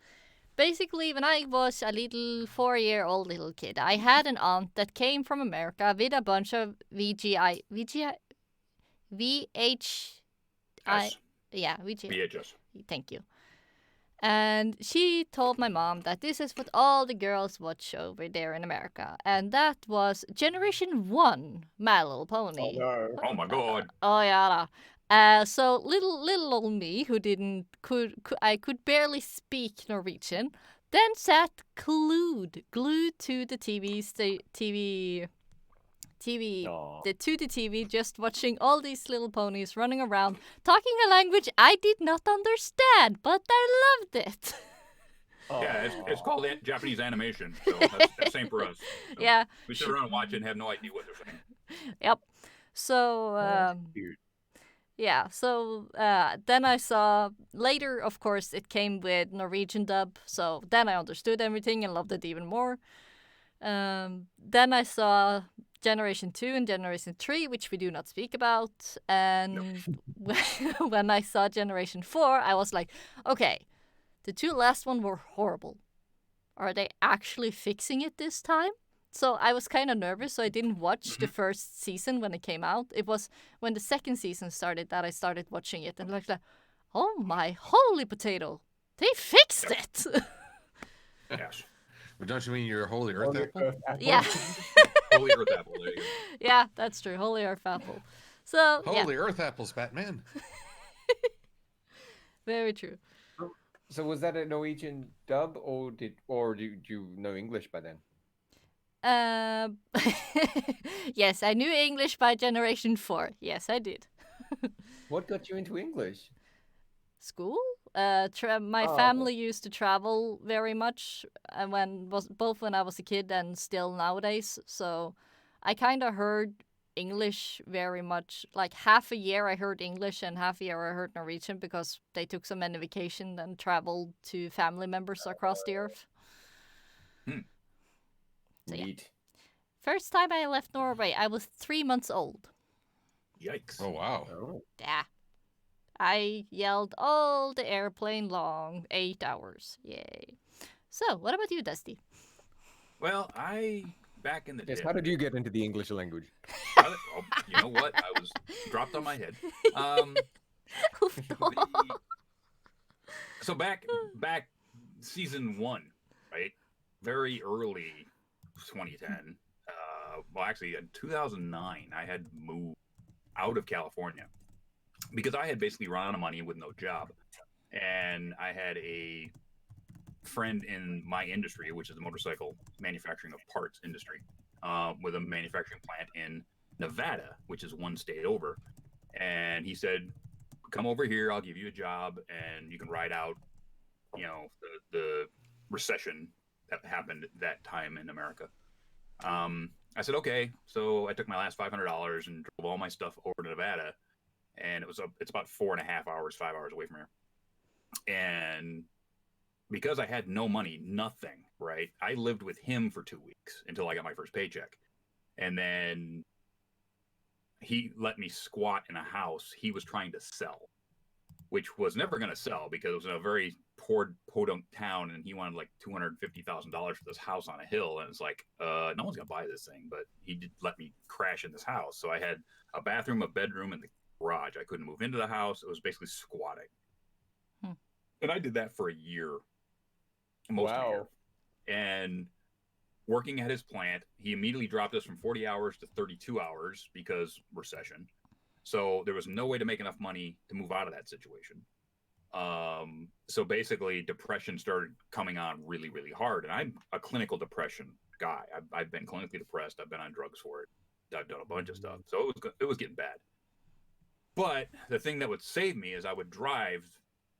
Basically, when I was a little 4-year-old little kid, I had an aunt that came from America with a bunch of VHS. Thank you. And she told my mom that this is what all the girls watch over there in America. And that was Generation 1, My Little Pony. Oh, no. Oh my god. Oh, yeah. So little old me, who I could barely speak Norwegian, then sat glued to the TV, just watching all these little ponies running around, talking a language I did not understand, but I loved it. Yeah, it's called Japanese animation, so that's the same for us. So yeah. We sit around and watch it and have no idea what they're saying. Yep. So, yeah, so then I saw, later, of course, it came with Norwegian dub, so then I understood everything and loved it even more. Then I saw Generation 2 and Generation 3, which we do not speak about, and when I saw Generation 4, I was like, okay, the 2 last ones were horrible. Are they actually fixing it this time? So I was kind of nervous, so I didn't watch the first season when it came out. It was when the second season started that I started watching it, and like, oh my holy potato, they fixed it! Yes. But don't you mean your Holy Earth Apple? Yeah. Holy Earth Apple, there you go. Yeah, that's true. Holy Earth Apple. So, Holy Earth Apples, Batman. Very true. So was that a Norwegian dub, or do you know English by then? Yes, I knew English by Generation 4. Yes, I did. What got you into English? School? My family used to travel very much both when I was a kid and still nowadays. So I kind of heard English very much. Like half a year I heard English and half a year I heard Norwegian because they took so many vacation and traveled to family members across the earth. So, yeah. First time I left Norway, I was 3 months old. Yikes. Oh, wow. Yeah. I yelled all the airplane long, 8 hours. Yay. So, what about you, Dusty? Well, back in the day. How did you get into the English language? You know what? I was dropped on my head. So back season 1, right? Very early 2010. Well, actually, in 2009, I had moved out of California because I had basically run out of money with no job, and I had a friend in my industry, which is the motorcycle manufacturing of parts industry, with a manufacturing plant in Nevada, which is one state over. And he said, come over here, I'll give you a job and you can ride out, the recession that happened at that time in America. I said, okay. So I took my last $500 and drove all my stuff over to Nevada, and it's about 4.5 hours, 5 hours away from here. And because I had no money, nothing, right? I lived with him for 2 weeks until I got my first paycheck. And then he let me squat in a house he was trying to sell, which was never going to sell because it was in a very poor podunk town, and he wanted like $250,000 for this house on a hill. And it's like, no one's going to buy this thing, but he did let me crash in this house. So I had a bathroom, a bedroom, and the garage. I couldn't move into the house. It was basically squatting. And I did that for a year. Most of the year. And working at his plant, he immediately dropped us from 40 hours to 32 hours because recession. So there was no way to make enough money to move out of that situation. So basically, depression started coming on really, really hard. And I'm a clinical depression guy. I've been clinically depressed. I've been on drugs for it. I've done a bunch of stuff. So it was getting bad. But the thing that would save me is I would drive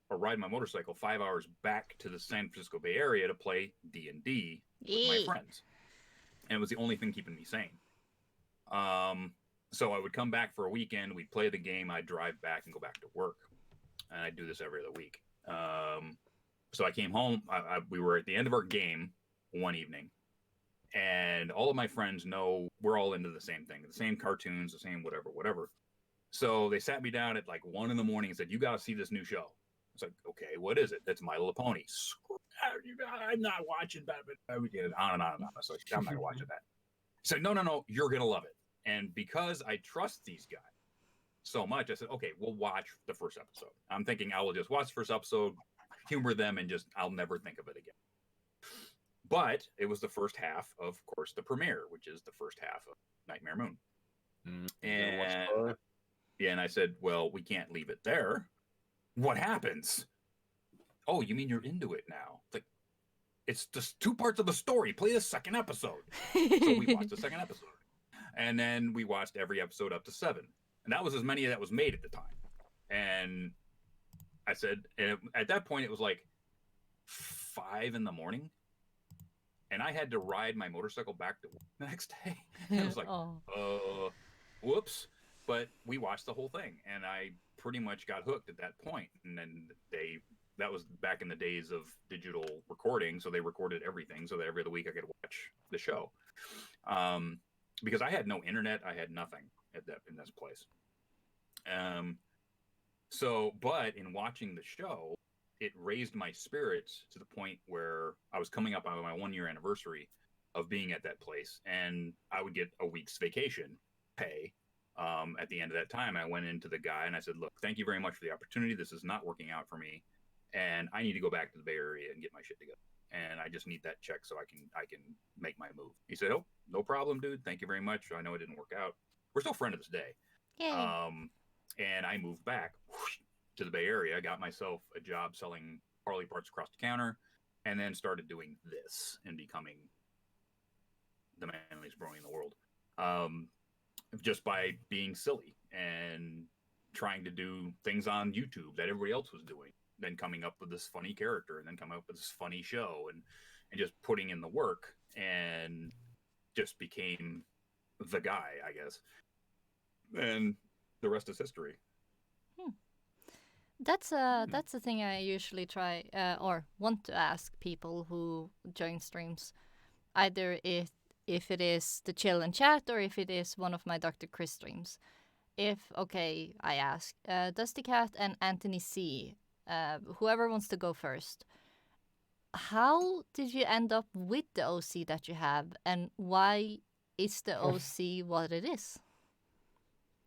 or ride my motorcycle 5 hours back to the San Francisco Bay Area to play D&D with my friends. And it was the only thing keeping me sane. So I would come back for a weekend, we'd play the game, I'd drive back and go back to work. And I'd do this every other week. So I came home, we were at the end of our game one evening, and all of my friends know we're all into the same thing, the same cartoons, the same whatever. So they sat me down at like 1 a.m. and said, you got to see this new show. It's like, okay, what is it? That's My Little Pony. I'm not watching that, but I would get it on and on and on. So I'm not watching that. He said, no, you're going to love it. And because I trust these guys so much, I said, okay, we'll watch the first episode. I'm thinking I will just watch the first episode, humor them, and I'll never think of it again. But it was the first half of course, the premiere, which is the first half of Nightmare Moon. And I said, well, we can't leave it there. What happens? Oh, you mean you're into it now? It's just 2 parts of the story. Play the second episode. So we watched the second episode. And then we watched every episode up to 7. And that was as many that was made at the time. And I said, and at that point, it was like 5 a.m. And I had to ride my motorcycle back to work the next day. And I was like, whoops. But we watched the whole thing. And I pretty much got hooked at that point. And then that was back in the days of digital recording. So they recorded everything so that every other week I could watch the show. Because I had no internet. I had nothing in this place. But in watching the show, it raised my spirits to the point where I was coming up on my 1-year anniversary of being at that place. And I would get a week's vacation pay. At the end of that time, I went into the guy and I said, look, thank you very much for the opportunity. This is not working out for me. And I need to go back to the Bay Area and get my shit together. And I just need that check so I can make my move. He said, oh, no problem, dude. Thank you very much. I know it didn't work out. We're still friends to this day. Yay. And I moved back to the Bay Area. I got myself a job selling Harley parts across the counter, and then started doing this and becoming the manliest brony in the world. Just by being silly and trying to do things on YouTube that everybody else was doing. then coming up with this funny character, and then coming up with this funny show, and just putting in the work, and just became the guy, I guess. And the rest is history. That's a thing I usually try or want to ask people who join streams, either if it is the chill and chat or if it is one of my Dr. Chris streams. I ask DustyKatt and AntonyC, whoever wants to go first. How did you end up with the OC that you have, and why is the OC what it is?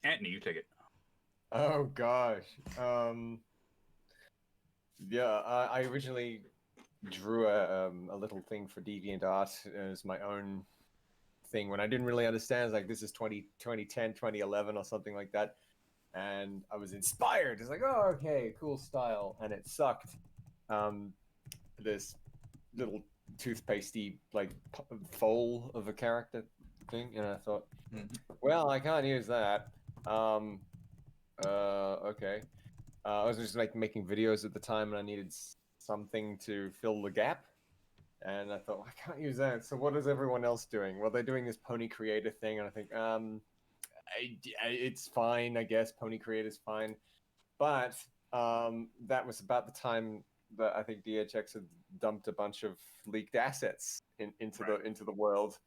Antony, you take it. Oh gosh. I originally drew a little thing for DeviantArt as my own thing when I didn't really understand. It's like, this is 2010, 2011 or something like that. And I was inspired. It's like, oh, okay, cool style. And it sucked. This little toothpastey, like, foal of a character thing. And I thought, well, I can't use that. Okay. I was just like making videos at the time, and I needed something to fill the gap. And I thought, well, I can't use that. So what is everyone else doing? Well, they're doing this Pony Creator thing, and I think, it's fine, I guess. Pony Creator's fine. But that was about the time that I think DHX had dumped a bunch of leaked assets into the world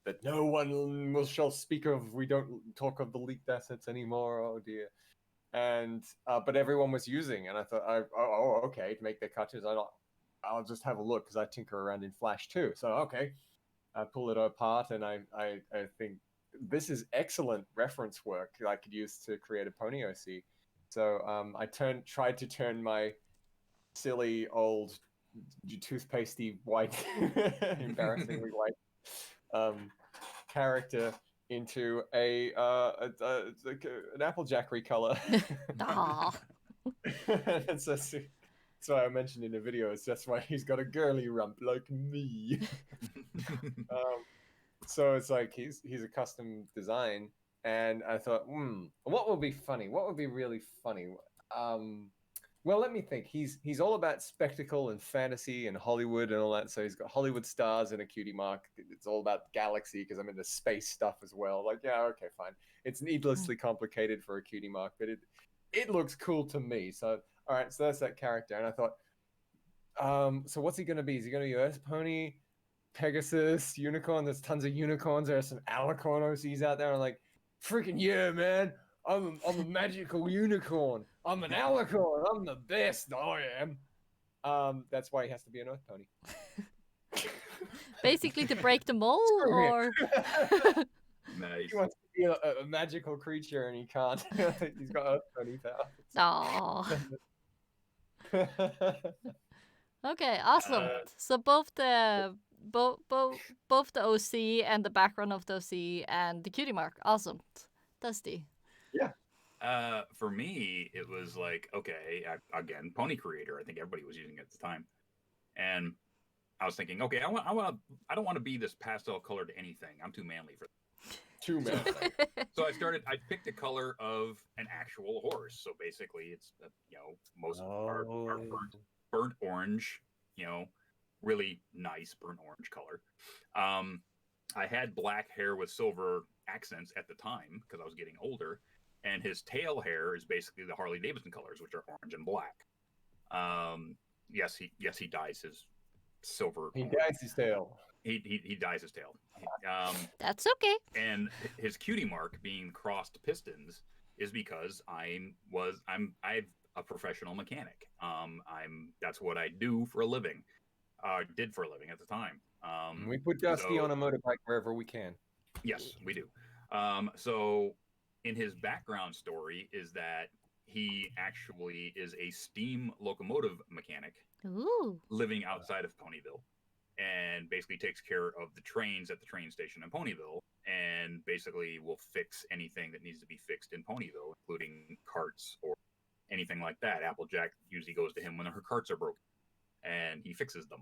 that no one shall speak of. We don't talk of the leaked assets anymore. Oh dear. And but everyone was using, and I thought, okay, to make their cartoons, I'll just have a look, because I tinker around in Flash too. So okay, I pull it apart, and I think this is excellent reference work that I could use to create a Pony OC. So I tried to turn my silly old toothpastey white, embarrassingly white character into an Applejack recolor. And so I mentioned in the video, it's just why he's got a girly rump like me. So it's like he's a custom design, and I thought, what would be funny? What would be really funny? Well, let me think. He's all about spectacle and fantasy and Hollywood and all that. So he's got Hollywood stars and a cutie mark. It's all about galaxy, because I'm into space stuff as well. Like, yeah, okay, fine. It's needlessly complicated for a cutie mark, but it looks cool to me. So, all right, so that's that character. And I thought, so what's he going to be? Is he going to be Earth Pony, Pegasus, Unicorn? There's tons of unicorns. There's some Alicorn OCs out there. I'm like, freaking yeah, man. I'm a magical unicorn. I'm an alicorn. I'm the best. I am. That's why he has to be an Earth Pony. Basically to break the mold, or Nice. He wants to be a magical creature, and he can't. He's got Earth Pony powers. Okay, awesome. So both the OC and the background of the OC and the cutie mark, awesome. Dusty. Yeah. For me, it was like, okay, again, Pony Creator. I think everybody was using it at the time, and I was thinking, okay, I don't want to be this pastel colored anything. I'm too manly for that. Too manly. So I picked a color of an actual horse. So basically, it's most are burnt orange. Really nice burnt orange color. I had black hair with silver accents at the time because I was getting older. And his tail hair is basically the Harley Davidson colors, which are orange and black. Yes, he dyes his silver. He dyes his tail. He dyes his tail. That's okay. And his cutie mark being crossed pistons is because I'm a professional mechanic. That's what I do for a living. Did for a living at the time. We put Dusty on a motorbike wherever we can. Yes, we do. So in his background story is that he actually is a steam locomotive mechanic. Ooh. Living outside of Ponyville, and basically takes care of the trains at the train station in Ponyville, and basically will fix anything that needs to be fixed in Ponyville, including carts or anything like that. Applejack usually goes to him when her carts are broken, and he fixes them.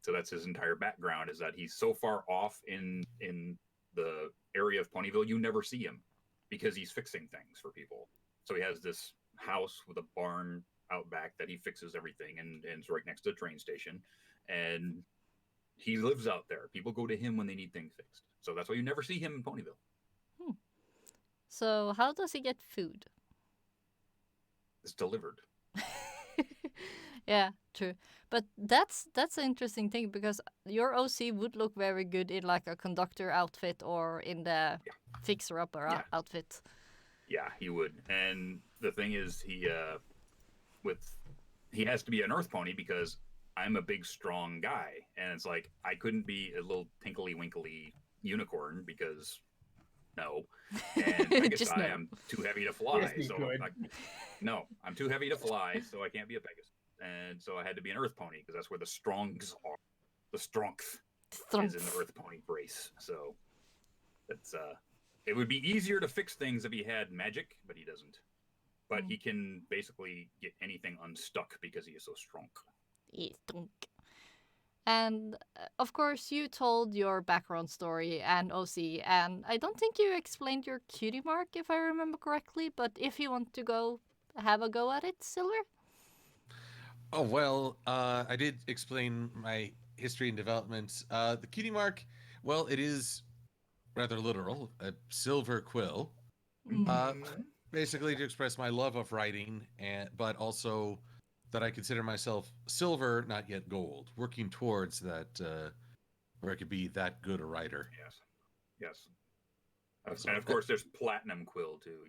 So that's his entire background, is that he's so far off in the area of Ponyville, you never see him because he's fixing things for people. So he has this house with a barn out back that he fixes everything, and it's right next to the train station, and he lives out there. People go to him when they need things fixed. So that's why you never see him in Ponyville. So how does he get food? It's delivered. Yeah, true. But that's an interesting thing because your OC would look very good in like a conductor outfit or in the fixer-upper outfit. Yeah, he would. And the thing is, he has to be an Earth pony because I'm a big, strong guy, and it's like I couldn't be a little tinkly-winkly unicorn because no, and Pegasus, no. I'm too heavy to fly. Yes, so I'm too heavy to fly, so I can't be a Pegasus. And so I had to be an Earth pony because that's where the strongs are. The strength is in the Earth pony race. So it's it would be easier to fix things if he had magic, but he doesn't. But he can basically get anything unstuck because he is so strong. He's strong. And of course, you told your background story and OC, and I don't think you explained your cutie mark, if I remember correctly. But if you want to have a go at it, Silver. Oh, well, I did explain my history and development. The cutie mark, well, it is rather literal, a silver quill. Basically to express my love of writing, but also that I consider myself silver, not yet gold, working towards that, where I could be that good a writer. Yes. And of course, there's platinum quill, too.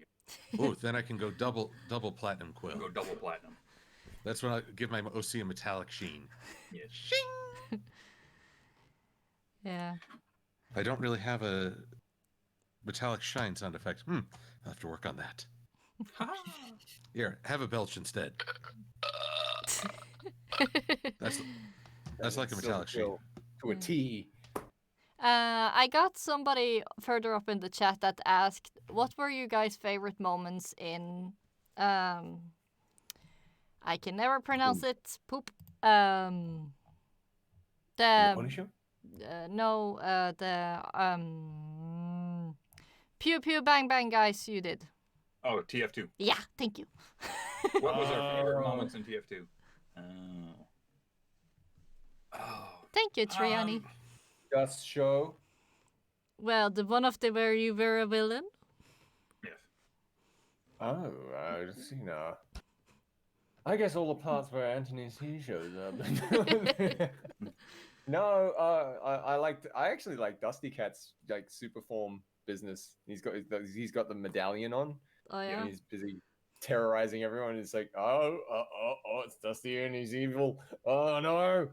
Oh, then I can go double platinum quill. Go double platinum. That's when I give my OC a metallic sheen. Yes. Shing! Yeah. I don't really have a metallic shine sound effect. I'll have to work on that. Here, have a belch instead. That's like a metallic sheen. To a T. I got somebody further up in the chat that asked, what were you guys' favorite moments in I can never pronounce it. Poop. The Punisher? No, the Pew Pew Bang Bang guys you did. Oh, TF2. Yeah, thank you. What was our favorite moments in TF2? Thank you, Triani. Just show. Well, the one of them where you were a villain. Yes. Oh, you know. I guess all the parts where AntonyC shows up. No, I actually like DustyKatt's like super form business. He's got the medallion on. Oh yeah. And he's busy terrorizing everyone. It's like, oh, it's Dusty and he's evil. Oh no.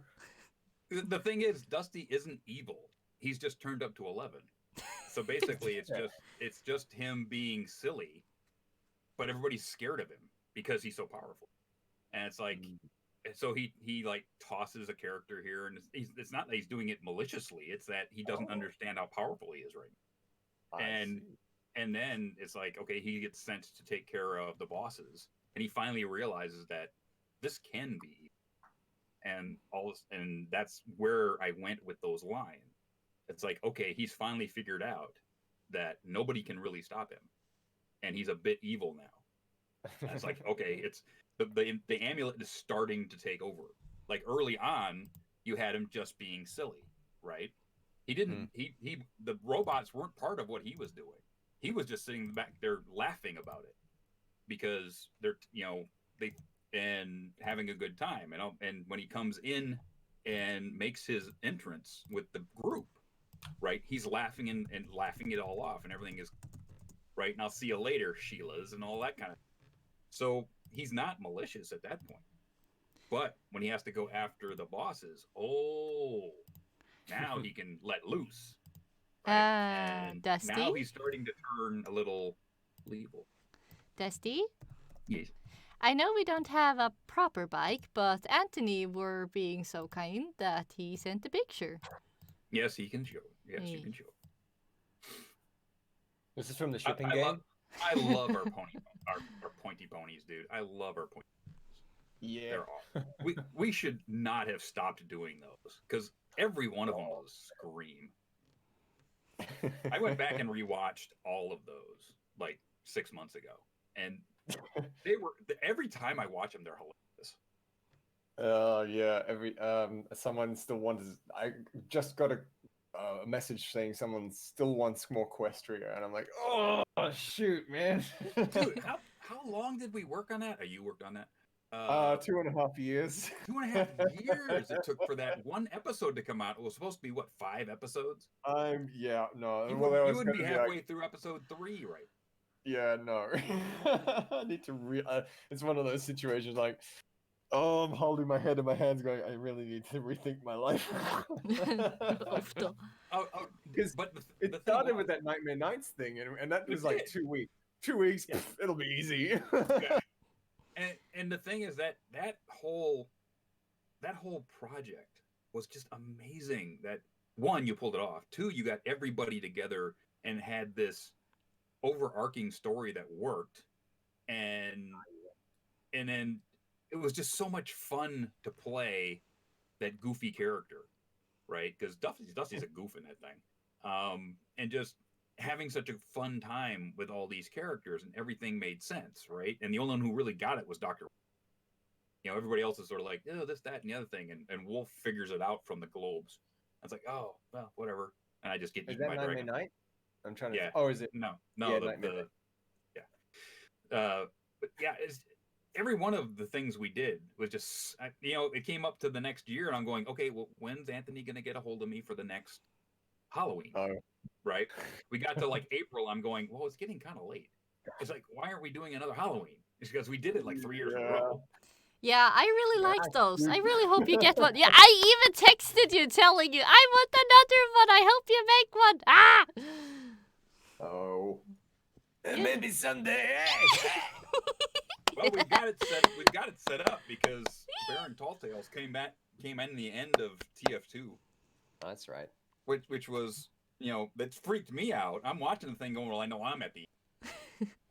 The thing is, Dusty isn't evil. He's just turned up to 11. So basically, it's just him being silly, but everybody's scared of him because he's so powerful. And it's like, so he like tosses a character here, and it's not that he's doing it maliciously. It's that he doesn't understand how powerful he is right now. And then it's like, okay, he gets sent to take care of the bosses, and he finally realizes that this can be, and that's where I went with those lines. It's like, okay, he's finally figured out that nobody can really stop him, and he's a bit evil now. And it's like, okay, it's the amulet is starting to take over. Like early on, you had him just being silly, right? He didn't. The robots weren't part of what he was doing. He was just sitting back there laughing about it because they're and having a good time. And when he comes in and makes his entrance with the group, right? He's laughing and laughing it all off, and everything is right. And I'll see you later, Sheila's, and all that kind of. So he's not malicious at that point. But when he has to go after the bosses, now he can let loose. Right? Dusty? Now he's starting to turn a little evil. Dusty? Yes. I know we don't have a proper bike, but Antony were being so kind that he sent a picture. Yes, he can show. Yes, you can show. This is from the shipping game? I love our pointy ponies, dude. I love our pointy ponies. Yeah. They're awesome. We should not have stopped doing those because every one of them was a scream. I went back and rewatched all of those like 6 months ago, and every time I watch them, they're hilarious. Yeah. Someone still wants. I just got a message saying someone still wants more Questria, and I'm like, oh shoot, man. Dude, how long did we work on that? Oh, you worked on that? 2.5 years. 2.5 years it took for that one episode to come out. It was supposed to be what, 5 episodes? No. You wouldn't be halfway through episode 3, right? Yeah, no. I need to it's one of those situations like, oh, I'm holding my head in my hands going, I really need to rethink my life. But it started with that Nightmare Nights thing, and that was like 2 weeks. 2 weeks, yeah. It'll be easy. Yeah. And the thing is that whole project was just amazing. That one, you pulled it off. 2, you got everybody together and had this overarching story that worked, and then it was just so much fun to play that goofy character, right? Because Dusty's a goof in that thing, and just having such a fun time with all these characters, and everything made sense, right? And the only one who really got it was Dr. Everybody else is sort of like, oh, this, that, and the other thing, and Wolf figures it out from the globes. I was like, oh, well, whatever, and I just get eaten by dragon. Night? I'm trying to. Yeah. Oh, is it? No. Yeah, But yeah, every one of the things we did was just, it came up to the next year, and I'm going, okay, well, when's Anthony gonna get a hold of me for the next Halloween? Right? We got to like April. I'm going, well, it's getting kind of late. It's like, why aren't we doing another Halloween? It's because we did it like 3 years in a row. Yeah, I really like those. I really hope you get one. Yeah, I even texted you telling you, I want another one. I hope you make one. Ah! Oh. Maybe someday. Well, we've got it set up because Baron Talltails came in the end of TF2. That's right. Which was, that freaked me out. I'm watching the thing going, well, I know I'm at the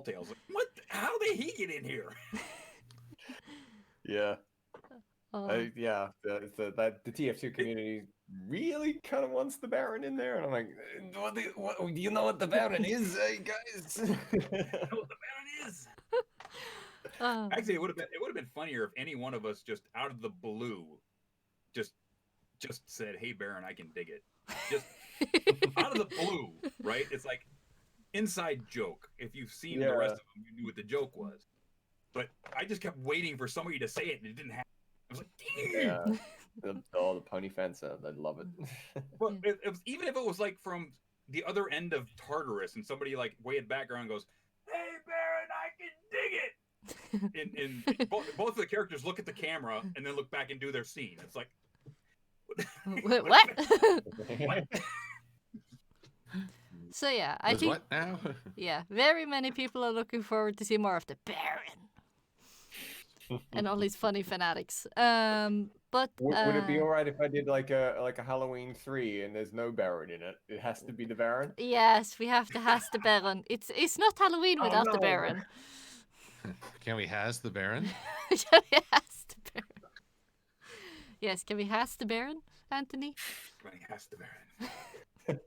Talltails. Like, what? How did he get in here? Yeah. The TF2 community really kind of wants the Baron in there, and I'm like, what do you know what the Baron is, guys? You know what the Baron is? Actually, it would have been funnier if any one of us just out of the blue just said, "Hey, Baron, I can dig it." Just out of the blue, right? It's like inside joke. If you've seen the rest of them, you knew what the joke was. But I just kept waiting for somebody to say it, and it didn't happen. I was like, "Damn!" Yeah, the pony fans, they'd love it. Well, it was, even if it was like from the other end of Tartarus, and somebody like way in the background goes, "Hey, Baron, I can dig it." And both of the characters look at the camera and then look back and do their scene. It's like, what? So yeah, I think what now? Yeah, very many people are looking forward to see more of the Baron and all these funny fanatics. But would it be alright if I did like a Halloween 3 and there's no Baron in it? It has to be the Baron. Yes, we have to has the Baron. It's not Halloween without the Baron. Can we has the Baron? Can we has the Baron? Yes, can we has the Baron, Anthony? Can we has the Baron?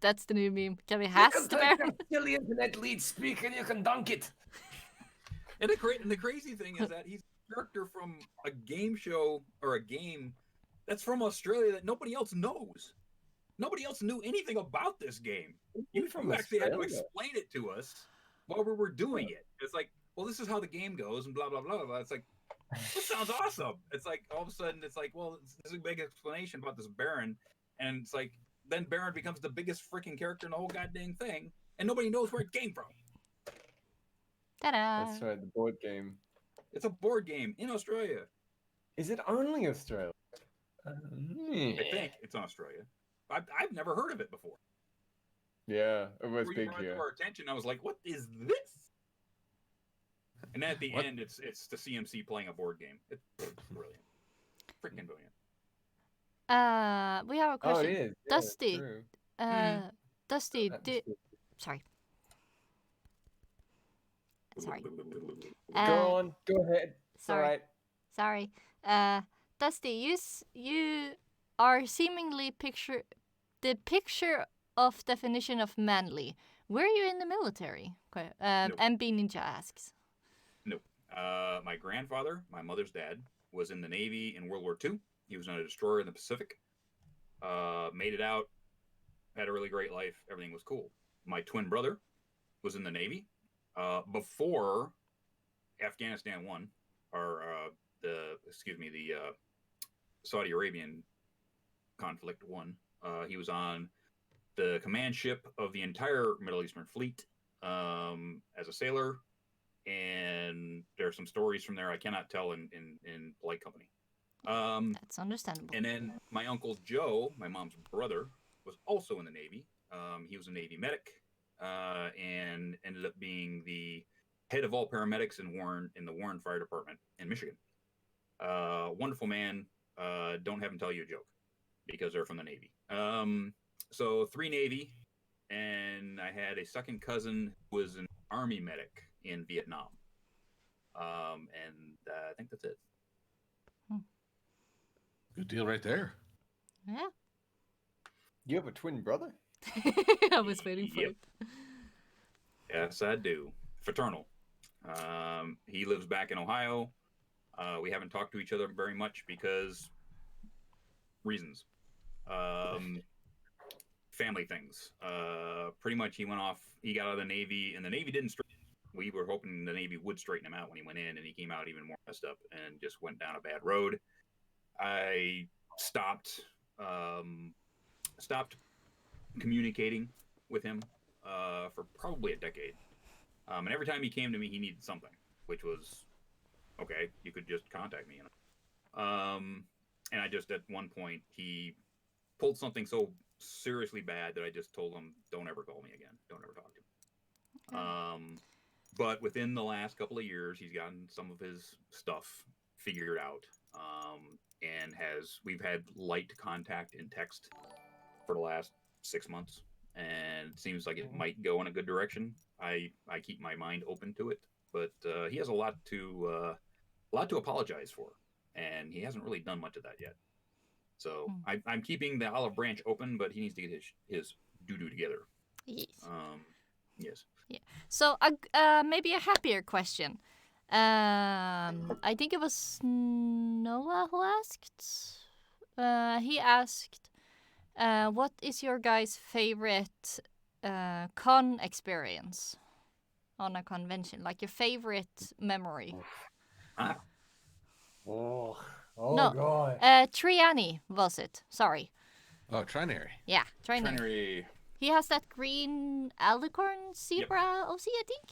That's the new meme. Can we has the Baron? Kill the internet lead speaker and you can dunk it. And the crazy thing is that he's a character from a game show or a game that's from Australia that nobody else knows. Nobody else knew anything about this game. You actually had to explain it to us while we were doing it. It's like, well, this is how the game goes, and blah, blah, blah, blah. It's like, this sounds awesome. It's like, all of a sudden, it's like, well, there's a big explanation about this Baron, and it's like, then Baron becomes the biggest freaking character in the whole goddamn thing, and nobody knows where it came from. Ta-da! That's right, the board game. It's a board game in Australia. Is it only Australia? I think it's in Australia. I've never heard of it before. Yeah, it was big here. Our attention, I was like, what is this? And then at the end, it's the CMC playing a board game. It's brilliant. Freaking brilliant. We have a question. Oh, it is. Dusty. Dusty, sorry. Go on. Go ahead. Sorry. All right. Sorry. Dusty, you are seemingly the picture of definition of manly. Were you in the military? Okay. Nope. MB Ninja asks. Nope. My grandfather, my mother's dad, was in the Navy in World War II. He was on a destroyer in the Pacific. Made it out. Had a really great life. Everything was cool. My twin brother was in the Navy before Afghanistan won, or the Saudi Arabian conflict won. He was on the command ship of the entire Middle Eastern fleet as a sailor, and there are some stories from there I cannot tell in polite company. That's understandable. And then my uncle Joe, my mom's brother, was also in the Navy. He was a Navy medic and ended up being the head of all paramedics in the Warren Fire Department in Michigan. Wonderful man. Don't have him tell you a joke because they're from the Navy. So 3 Navy, and I had a second cousin who was an Army medic in Vietnam. And I think that's it. Good deal right there. Yeah. You have a twin brother? I was waiting for it. Yes, I do. Fraternal. He lives back in Ohio. We haven't talked to each other very much because reasons. Family things. Pretty much he went off, he got out of the Navy, and the Navy didn't straighten. We were hoping the Navy would straighten him out when he went in, and he came out even more messed up and just went down a bad road. I stopped communicating with him for probably a decade. And every time he came to me, he needed something, which was, okay, you could just contact me. And I just, at one point, he pulled something so seriously bad that I just told him, don't ever call me again. Don't ever talk to me. Okay. But within the last couple of years, he's gotten some of his stuff figured out. And we've had light contact in text for the last 6 months, and it seems like it might go in a good direction. I keep my mind open to it, but he has a lot to apologize for, and he hasn't really done much of that yet. So I'm keeping the olive branch open, but he needs to get his doo-doo together. Yes. Yes. Yeah. So maybe a happier question. I think it was Noah who asked. He asked, what is your guys' favorite con experience on a convention? Like your favorite memory? Oh No. God. Triani was it? Sorry. Oh, Trinary. Yeah, Trinary. Trinary. He has that green alicorn zebra OC, I think.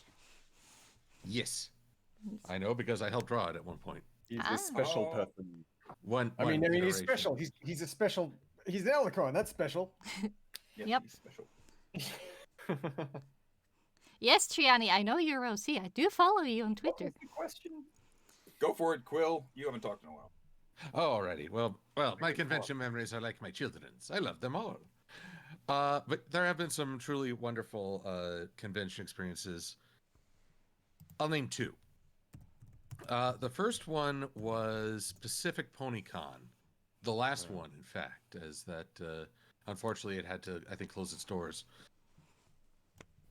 Yes. I know because I helped draw it at one point. He's a special person. I mean, he's iteration. special. He's a special. He's an alicorn. That's special. Yep. He's special. Yes, Triani, I know you're OC. I do follow you on Twitter. What was the question? Go for it, Quill. You haven't talked in a while. Oh, alrighty. Well, my convention memories are like my children's. I love them all. But there have been some truly wonderful convention experiences. I'll name 2. The first one was Pacific Pony Con. The last one, in fact, as that unfortunately it had to, I think, close its doors.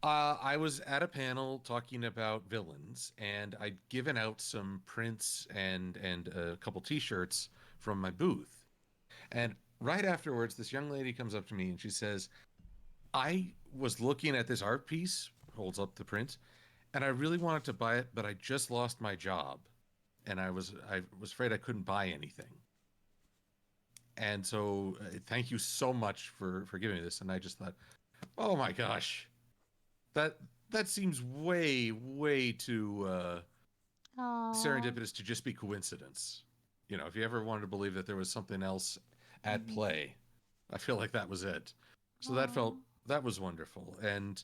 I was at a panel talking about villains, and I'd given out some prints and a couple T-shirts from my booth. And right afterwards, this young lady comes up to me and she says, I was looking at this art piece, holds up the print, and I really wanted to buy it, but I just lost my job, and I was afraid I couldn't buy anything. And so, thank you so much for giving me this. And I just thought, oh my gosh, that seems way too serendipitous to just be coincidence. You know, if you ever wanted to believe that there was something else at play, I feel like that was it. So that was wonderful. And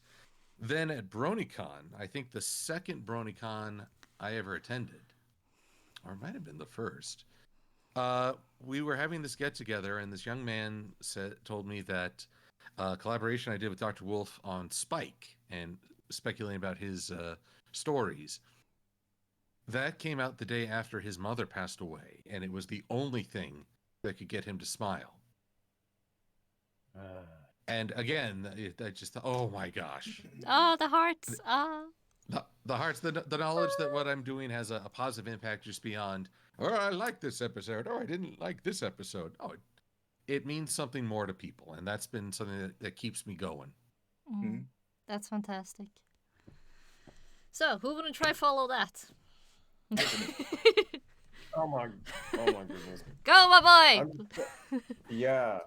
then at BronyCon, I think the second BronyCon I ever attended, or it might have been the first, we were having this get together, and this young man told me that collaboration I did with Dr. Wolf on Spike and speculating about his stories, that came out the day after his mother passed away, and it was the only thing that could get him to smile. And again, I just thought, oh my gosh. Oh, the hearts. The hearts, the knowledge that what I'm doing has a positive impact just beyond, oh, I like this episode, or I didn't like this episode. Oh, it means something more to people, and that's been something that keeps me going. Mm-hmm. That's fantastic. So, who wouldn't try follow that? Oh my goodness. Go, my boy! Yeah.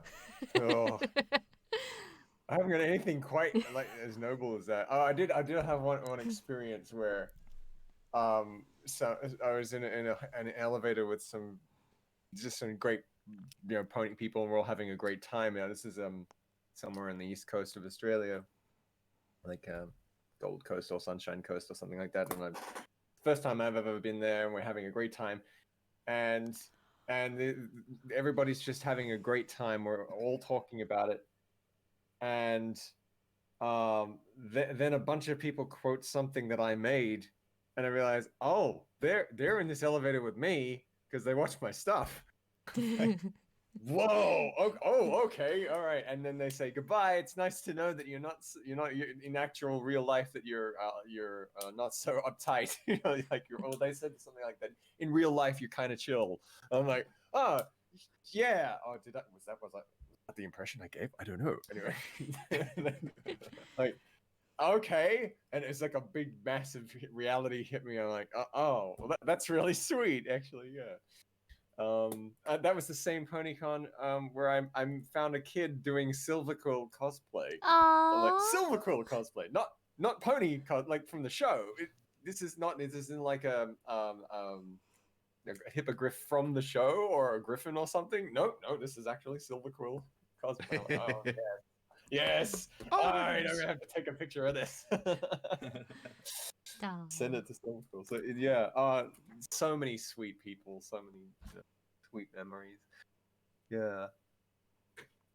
Oh. I haven't got anything quite like as noble as that. Oh, I did have one experience where, so I was in an elevator with some great, pony people, and we're all having a great time. Now this is somewhere on the east coast of Australia, like Gold Coast or Sunshine Coast or something like that. And first time I've ever been there, and we're having a great time, and everybody's just having a great time. We're all talking about it. And then a bunch of people quote something that I made, and I realized, oh, they're in this elevator with me because they watch my stuff. Like, whoa! Oh, okay, all right. And then they say goodbye. It's nice to know that you're not in actual real life that you're not so uptight. Like they said something like that. In real life, you're kind of chill. I'm like, oh, yeah. Oh, was that the impression I gave? I don't know. Anyway, like, okay, and it's like a big, massive reality hit me. I'm like, oh, well, that's really sweet, actually. Yeah. That was the same PonyCon where I found a kid doing Silver Quill cosplay. I'm like, Silver Quill cosplay, not pony like from the show. This isn't like a hippogriff from the show or a griffin or something. No, this is actually Silver Quill cosplay. Like, oh, yes. All right, I'm gonna have to take a picture of this. Send it to Silver Quill. So yeah, so many sweet people, so many sweet memories. Yeah,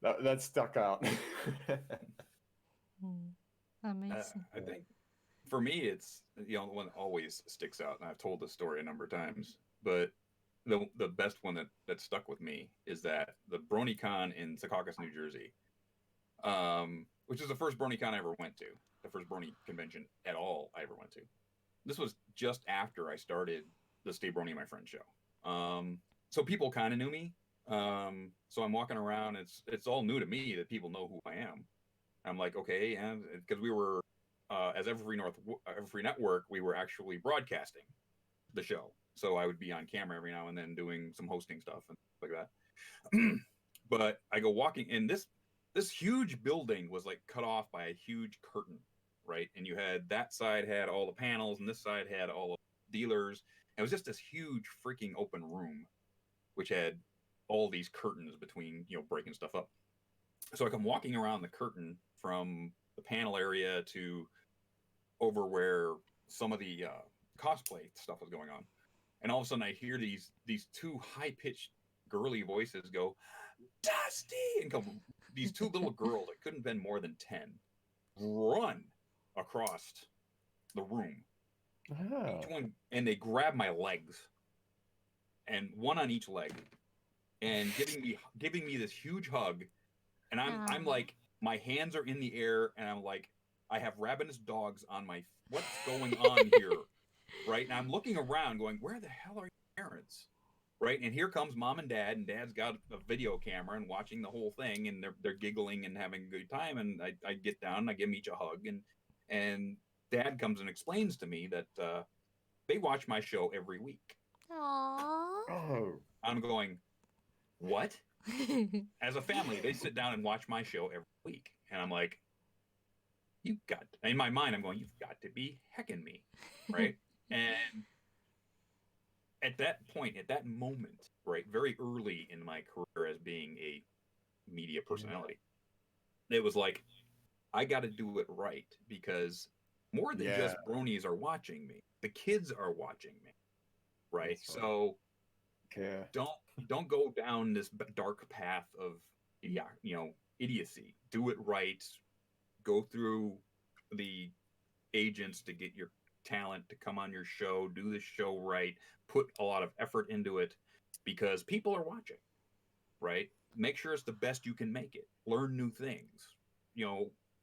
that stuck out. Amazing. I think for me, it's the one that always sticks out, and I've told this story a number of times. But the best one that stuck with me is that the BronyCon in Secaucus, New Jersey, which is the first BronyCon I ever went to, the first Brony convention at all I ever went to. This was just after I started the Stay Brony My Friend show. So people kind of knew me. So I'm walking around. It's all new to me that people know who I am. I'm like, okay, and because we were as Everfree Network, we were actually broadcasting the show. So I would be on camera every now and then doing some hosting stuff and like that. But I go walking in this huge building was like cut off by a huge curtain, right? And you had that side had all the panels and this side had all the dealers. And it was just this huge freaking open room, which had all these curtains between, breaking stuff up. So I come walking around the curtain from the panel area to over where some of the cosplay stuff was going on. And all of a sudden I hear these two high-pitched girly voices go, Dusty! And come these two little girls, it couldn't have been more than 10, run across the room. Oh. Each one, and they grab my legs, and one on each leg, and giving me this huge hug. And I'm like, my hands are in the air, and I'm like, I have ravenous dogs on my. What's going on here, right? And I'm looking around, going, where the hell are your parents? Right, and here comes mom and dad, and dad's got a video camera and watching the whole thing, and they're giggling and having a good time. And I get down, and I give them each a hug, and dad comes and explains to me that they watch my show every week. Aww. Oh, I'm going, what? As a family, they sit down and watch my show every week, and I'm like, in my mind, I'm going, you've got to be hecking me, right? And at that point, at that moment, right, very early in my career as being a media personality, it was like, I got to do it right, because more than just bronies are watching me, the kids are watching me, right? So don't go down this dark path of idiocy. Do it right. Go through the agents to get your talent to come on your show, do the show right, put a lot of effort into it, because people are watching, right? Make sure it's the best you can make it. Learn new things.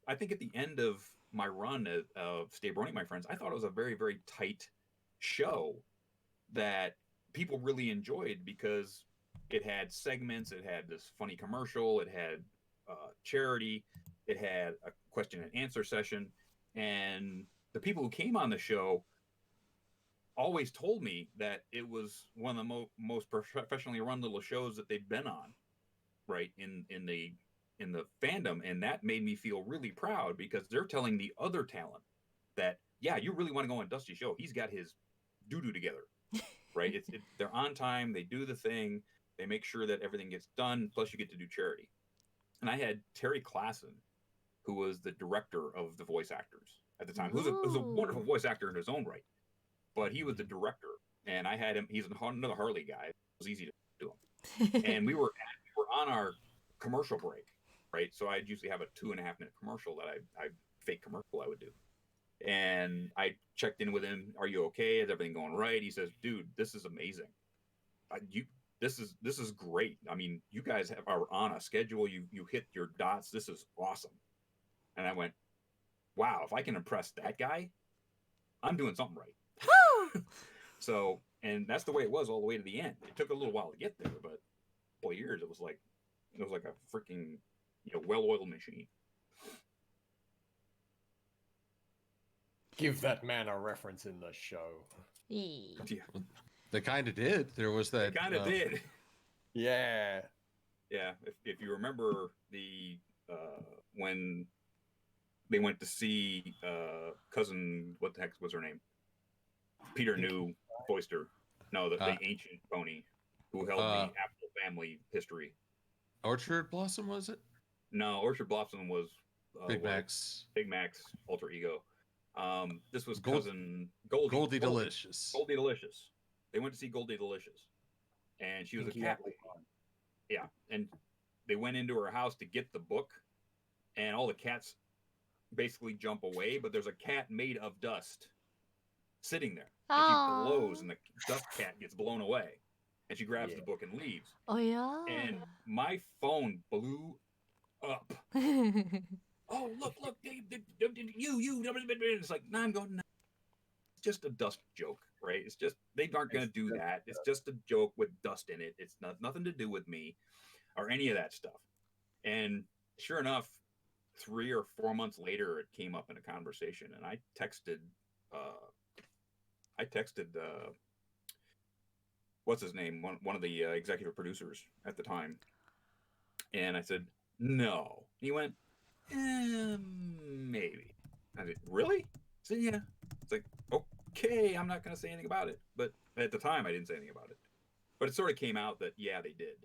I think at the end of my run of Stay Brony, my friends, I thought it was a very, very tight show that people really enjoyed because it had segments, it had this funny commercial, it had charity, it had a question and answer session, and the people who came on the show always told me that it was one of the most professionally run little shows that they've been on, right, in the fandom, and that made me feel really proud because they're telling the other talent that, yeah, you really want to go on Dusty's show. He's got his doo-doo together, right? They're on time, they do the thing, they make sure that everything gets done, plus you get to do charity. And I had Terry Klassen, who was the director of the voice actors at the time, who's a wonderful voice actor in his own right, but he was the director, and I had him. He's another Harley guy. It was easy to do him. And we were on our commercial break, right? So I'd usually have a 2.5-minute commercial that I fake commercial I would do. And I checked in with him. Are you okay? Is everything going right? He says, dude, this is amazing. This is great. I mean, you guys are on a schedule. You hit your dots. This is awesome. And I went, wow, if I can impress that guy, I'm doing something right. So, and that's the way it was all the way to the end. It took a little while to get there, but 4 years, it was like a freaking, well-oiled machine. Give that man a reference in the show. Yeah. They kind of did. There was that. They kind of did. Yeah. Yeah. If you remember when they went to see cousin, what the heck was her name? Peter New Foister. No, the ancient pony who held the Apple family history. Orchard Blossom, was it? No, Orchard Blossom was Big Mac's alter ego. This was cousin Goldie Delicious. Goldie Delicious. They went to see Goldie Delicious, and she was a cat lady. Yeah, and they went into her house to get the book, and all the cats basically jump away, but there's a cat made of dust sitting there. And she blows, and the dust cat gets blown away, and she grabs the book and leaves. Oh yeah. And my phone blew up. Oh, look, you. It's like, no, I'm going, no. It's just a dust joke, right? It's just, they aren't going to do that. It's just a joke with dust in it. It's nothing to do with me or any of that stuff. And sure enough, 3 or 4 months later, it came up in a conversation, and I texted, what's his name? One of the executive producers at the time. And I said, no. He went, maybe. I said, really? I said, yeah. It's like, okay, I'm not going to say anything about it. But at the time, I didn't say anything about it. But it sort of came out that, yeah, they did.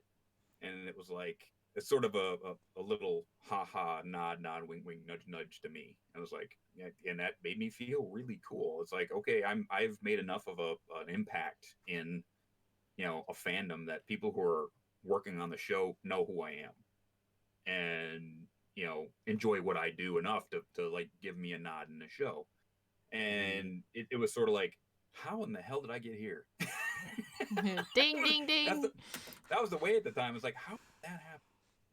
And it was like, it's sort of a little ha-ha, nod, wink, nudge, nudge to me. And I was like, and that made me feel really cool. It's like, okay, I've made enough of an impact in, a fandom that people who are working on the show know who I am. And, enjoy what I do enough to like give me a nod in the show. And it was sort of like, how in the hell did I get here? Ding, ding, ding. That was the way at the time. It's like, how did that happen?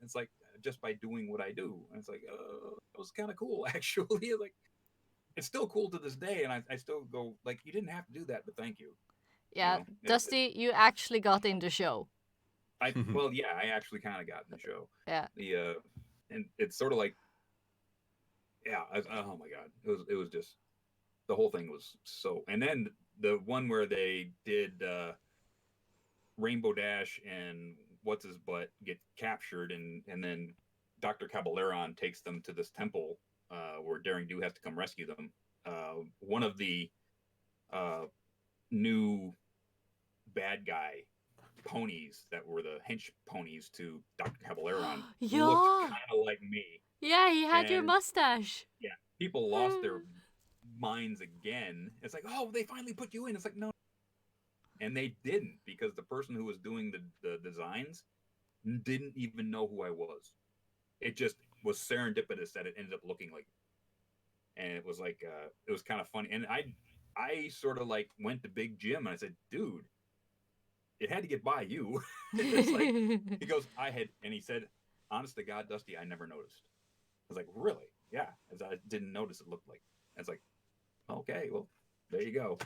It's like, just by doing what I do. And it's like, it was kind of cool, actually. Like, it's still cool to this day. And I still go, like, you didn't have to do that, but thank you. Yeah, Dusty, you actually got in the show. Well, yeah, I actually kind of got in the show. Yeah. And it's sort of like, yeah, oh my God. It was just, the whole thing was so, and then the one where they did Rainbow Dash and what's his butt get captured, and then Dr. Cabaleron takes them to this temple where Daring Do has to come rescue them. One of the new bad guy ponies that were the hench ponies to Dr. Cabaleron looked kind of like me. Yeah, he had your mustache. Yeah, people lost their minds again. It's like, oh, they finally put you in. It's like, no. And they didn't, because the person who was doing the designs didn't even know who I was. It just was serendipitous that it ended up looking like me. And it was like, it was kind of funny. And I sort of like went to Big Jim and I said, dude, it had to get by you. It's like, he goes, and he said, honest to God, Dusty, I never noticed. I was like, really? yeah, as I didn't notice it looked like. I was like, okay, well, there you go.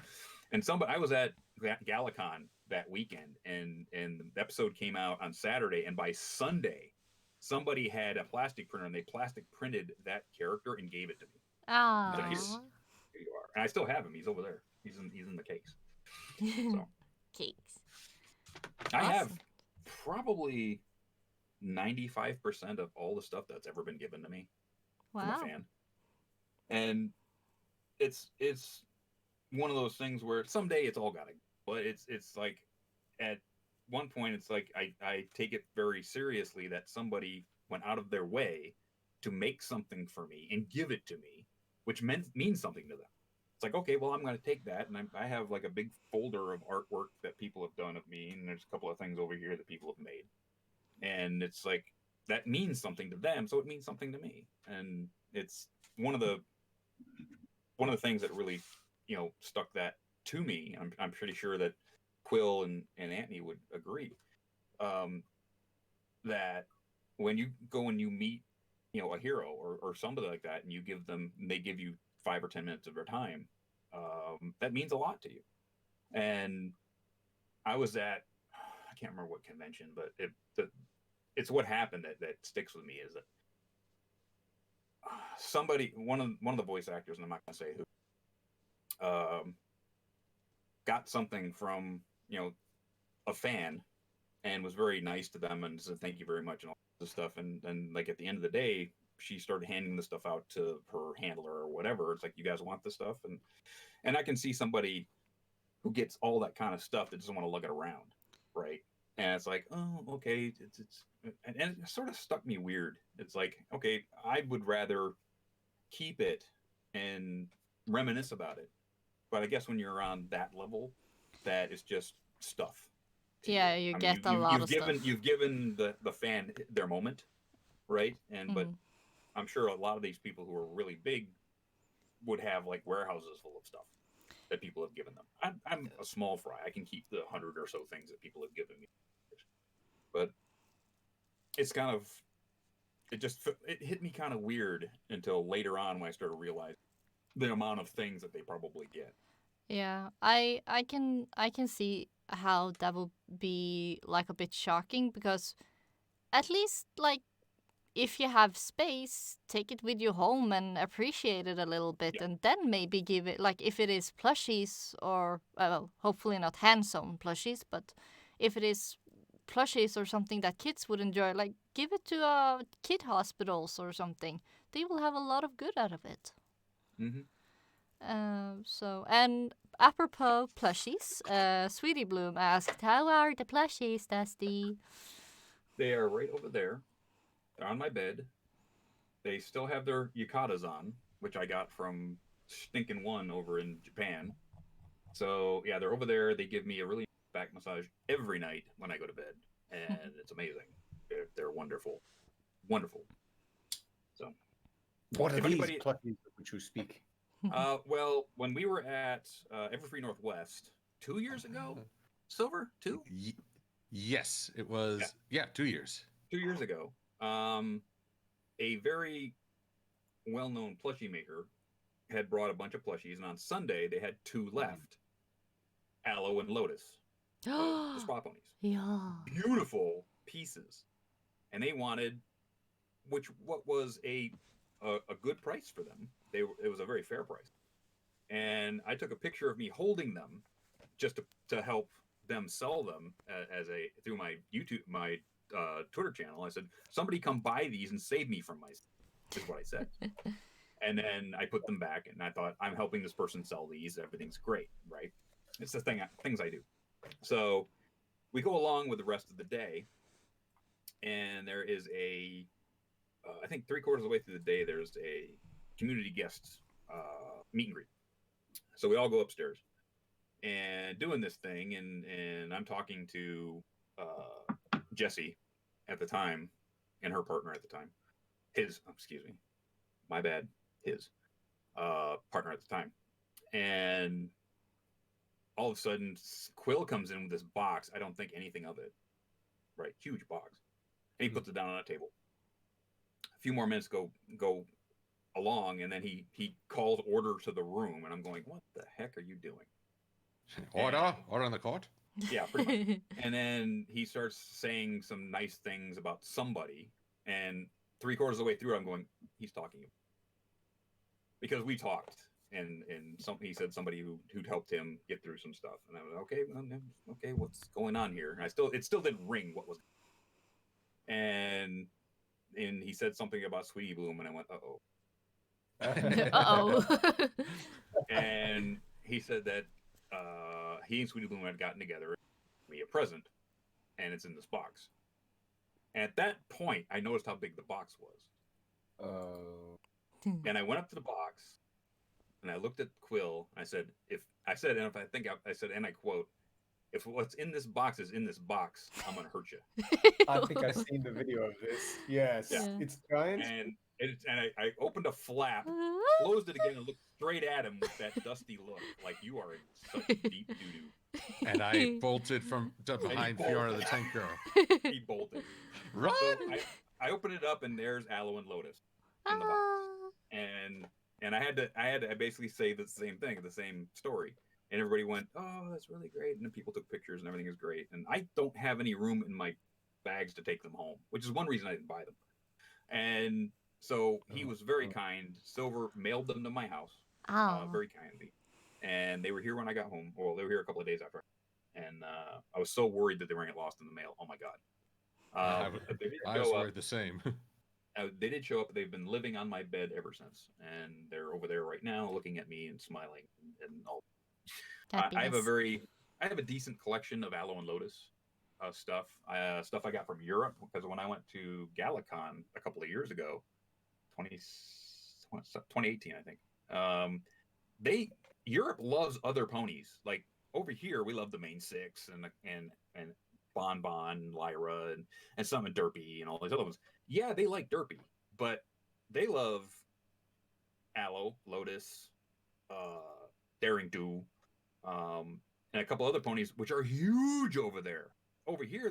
And I was at Galacon that weekend, and the episode came out on Saturday, and by Sunday, somebody had a plastic printer, and they plastic printed that character and gave it to me. Ah, Like, here you are, and I still have him. He's over there. He's in the case. So cakes. I Awesome. have probably 95% of all the stuff that's ever been given to me from a Wow. fan, and it's one of those things where someday it's all gotta go. But it's like at one point it's like I take it very seriously that somebody went out of their way to make something for me and give it to me, which means something to them. It's like, okay, well, I'm going to take that, and I have like a big folder of artwork that people have done of me, and there's a couple of things over here that people have made, and it's like that means something to them, so it means something to me, and it's one of the things that really, stuck that to me. I'm pretty sure that Quill and Antony would agree, that when you go and you meet, a hero or somebody like that, and they give you 5 or 10 minutes of their time, that means a lot to you. And I was at, I can't remember what convention, but it's what happened that sticks with me is that somebody, one of the voice actors, and I'm not going to say who, got something from a fan and was very nice to them and said thank you very much and all this stuff, and like at the end of the day she started handing the stuff out to her handler or whatever. It's like, you guys want this stuff, and I can see somebody who gets all that kind of stuff that doesn't want to lug it around, right? And it's like, oh, okay, and it sort of stuck me weird. It's like, okay, I would rather keep it and reminisce about it. But I guess when you're on that level, that is just stuff. Yeah, you get a lot of stuff. You've given the fan their moment, right? And but I'm sure a lot of these people who are really big would have like warehouses full of stuff that people have given them. I'm a small fry. I can keep the 100 or so things that people have given me. But it's kind of, it hit me kind of weird until later on when I started realizing the amount of things that they probably get. Yeah, I can see how that would be like a bit shocking, because at least like if you have space, take it with you home and appreciate it a little bit, Yeah. and then maybe give it, like if it is plushies or well, hopefully not hand-sewn plushies, but if it is plushies or something that kids would enjoy, like give it to kid hospitals or something. They will have a lot of good out of it. Mm-hmm. And apropos plushies, Sweetie Bloom asked, how are the plushies, Dusty? They are right over there. They're on my bed. They still have their yukatas on, which I got from Stinkin' One over in Japan. So yeah, they're over there. They give me a really back massage every night when I go to bed, and it's amazing. They're wonderful, wonderful. So, What are if these anybody, plushies of which you speak? well, when we were at Everfree Northwest 2 years ago, Silver, 2? Yes, it was. Yeah, 2 years. 2 years ago, a very well-known plushie maker had brought a bunch of plushies, and on Sunday they had 2 left, Aloe and Lotus, the spa ponies. Yeah. Beautiful pieces, and they wanted, what was a good price for them. It was a very fair price, and I took a picture of me holding them just to help them sell them through my Twitter channel. I said, somebody come buy these and save me from myself, is what I said. And then I put them back, and I thought, I'm helping this person sell these. Everything's great, right? It's the things I do. So we go along with the rest of the day, and there is I think 3/4 of the way through the day, there's a community guest meet and greet. So we all go upstairs and doing this thing, and I'm talking to Jessie at the time, and her partner at the time. His partner at the time. And all of a sudden, Quill comes in with this box. I don't think anything of it. Right, huge box. And he puts it down on a table. A few more minutes go along, and then he calls order to the room, and I'm going, what the heck are you doing? Order on the court. Yeah, pretty much. And then he starts saying some nice things about somebody, and 3/4 of the way through, I'm going, he's talking because we talked, and he said somebody who'd helped him get through some stuff, and I was okay, what's going on here? And it still didn't ring what was, and he said something about Sweetie Bloom, and I went, uh-oh. Uh-oh. And he said that he and Sweetie Bloom had gotten together and me a present, and it's in this box. And at that point, I noticed how big the box was. And I went up to the box, and I looked at Quill, and I said, and I quote, if what's in this box is in this box, I'm going to hurt you. I think I've seen the video of this. Yes. Yeah. It's giant. And I opened a flap, closed it again, and looked straight at him with that dusty look, like you are in such deep doo-doo. And I bolted from behind Fiona the Tank Girl. He bolted. Run! So I opened it up, and there's Aloe and Lotus in the box. And I had to basically say the same thing, the same story. And everybody went, oh, that's really great. And then people took pictures, and everything is great. And I don't have any room in my bags to take them home, which is one reason I didn't buy them. And so he was very kind. Silver mailed them to my house, very kindly. And they were here when I got home. Well, they were here a couple of days after. And I was so worried that they were going to get lost in the mail. Oh, my God. I was worried the same. They did show up. They've been living on my bed ever since. And they're over there right now looking at me and smiling and all. I have a decent collection of Aloe and Lotus stuff. Stuff I got from Europe, because when I went to Galacon a couple of years ago, 2018, I think. Europe loves other ponies. Like over here, we love the main six and Bon Bon, Lyra, and some in Derpy and all these other ones. Yeah, they like Derpy, but they love Aloe, Lotus, Daring Do, and a couple other ponies, which are huge over there. Over here,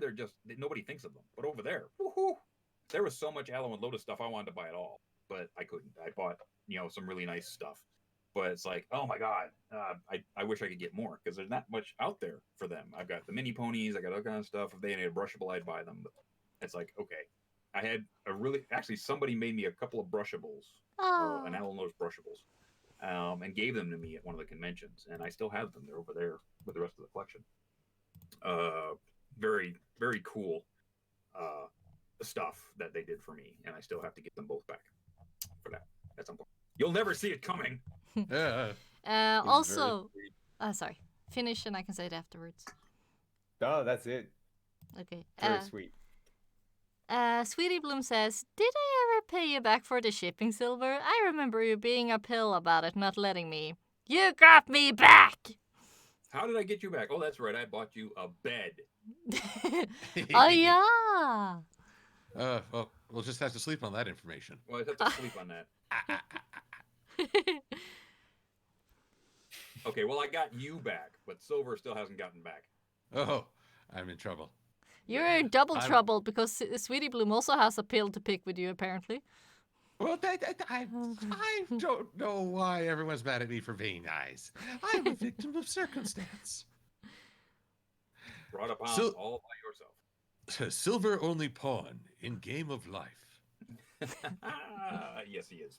nobody thinks of them. But over there, woohoo! There was so much Aloe and Lotus stuff, I wanted to buy it all, but I couldn't. I bought, some really nice stuff. But it's like, oh my God, I wish I could get more, because there's not much out there for them. I've got the mini ponies, I got all kind of stuff. If they had a brushable, I'd buy them. But it's like, okay. I had somebody made me a couple of brushables, an Aloe and Lotus brushables. And gave them to me at one of the conventions, and I still have them. They're over there with the rest of the collection. Very, very cool stuff that they did for me, and I still have to get them both back for that at some point. You'll never see it coming. Yeah. Also, sorry. Finish, and I can say it afterwards. No, that's it. Okay. Very sweet. Sweetie Bloom says, did I ever pay you back for the shipping, Silver? I remember you being a pill about it, not letting me. You got me back! How did I get you back? Oh, that's right. I bought you a bed. Oh, yeah. Well, we'll just have to sleep on that information. Well, I have to sleep on that. Okay, well, I got you back, but Silver still hasn't gotten back. Oh, I'm in trouble. You're in double trouble, because Sweetie Bloom also has a pill to pick with you, apparently. Well, I don't know why everyone's mad at me for being nice. I'm a victim of circumstance. Brought upon all by yourself. Silver only pawn in game of life. Yes, he is.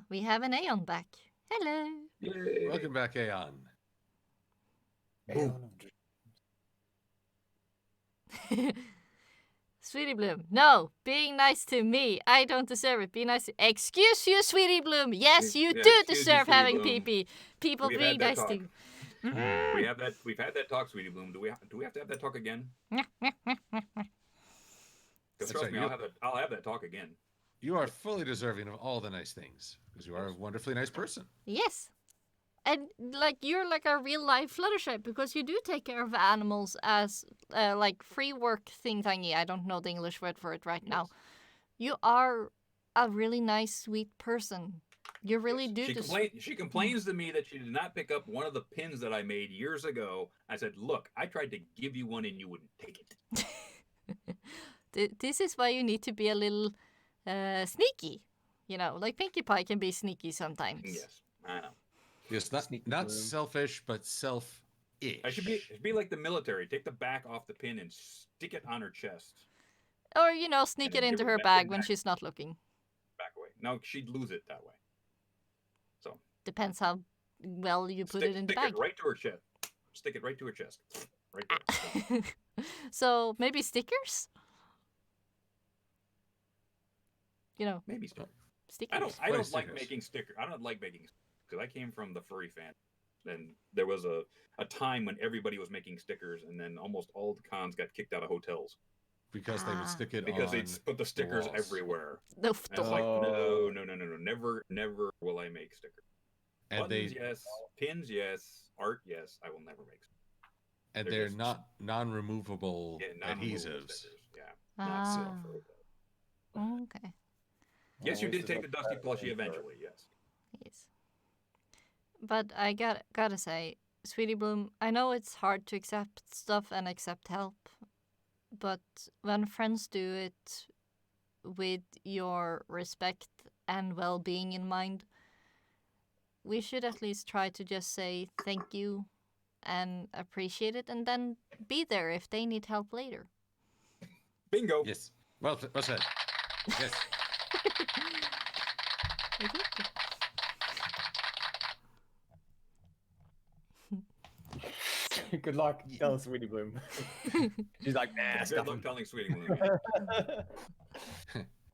We have an Aeon back. Hello. Yay. Welcome back, Aeon. Sweetie Bloom, no, being nice to me. I don't deserve it. Be nice to... Excuse you, Sweetie Bloom. Yes, you do deserve having pee-pee. People being nice to you. We've had that talk, Sweetie Bloom. Do we have to have that talk again? Trust me, I'll have that talk again. You are fully deserving of all the nice things, because you are a wonderfully nice person. Yes. And, you're like a real-life Fluttershy, because you do take care of animals as, free work thingy. I don't know the English word for it right now. You are a really nice, sweet person. You really do. She complains to me that she did not pick up one of the pins that I made years ago. I said, look, I tried to give you one and you wouldn't take it. This is why you need to be a little sneaky. You know, like Pinkie Pie can be sneaky sometimes. Yes, I know. Yes, not selfish, but self-ish. I should be like the military. Take the back off the pin and stick it on her chest. Or, you know, sneak it into her bag when she's not looking. Back away. No, she'd lose it that way. So depends how well you put it in the bag. Stick it right to her chest. Stick it right to her chest. Right there. So maybe stickers? You know, maybe stickers. Stickers. I don't like making stickers. I don't like making because I came from the furry fan. And there was a time when everybody was making stickers, and then almost all the cons got kicked out of hotels. Because they would stick it because they'd put the stickers everywhere. And it's like, no. Never will I make stickers. And buttons, yes. Pins, yes. Art, yes. I will never make stickers. And they're not non-removable adhesives. Stickers. Yeah. Okay. Yes, you did take the Dusty plushie eventually, yes. Yes. But I gotta say, Sweetie Bloom, I know it's hard to accept stuff and accept help, but when friends do it with your respect and well-being in mind, we should at least try to just say thank you and appreciate it, and then be there if they need help later. Bingo. Yes. Well said. Yes. Good luck telling Sweetie Bloom. She's like, nah, good luck telling Sweetie Bloom.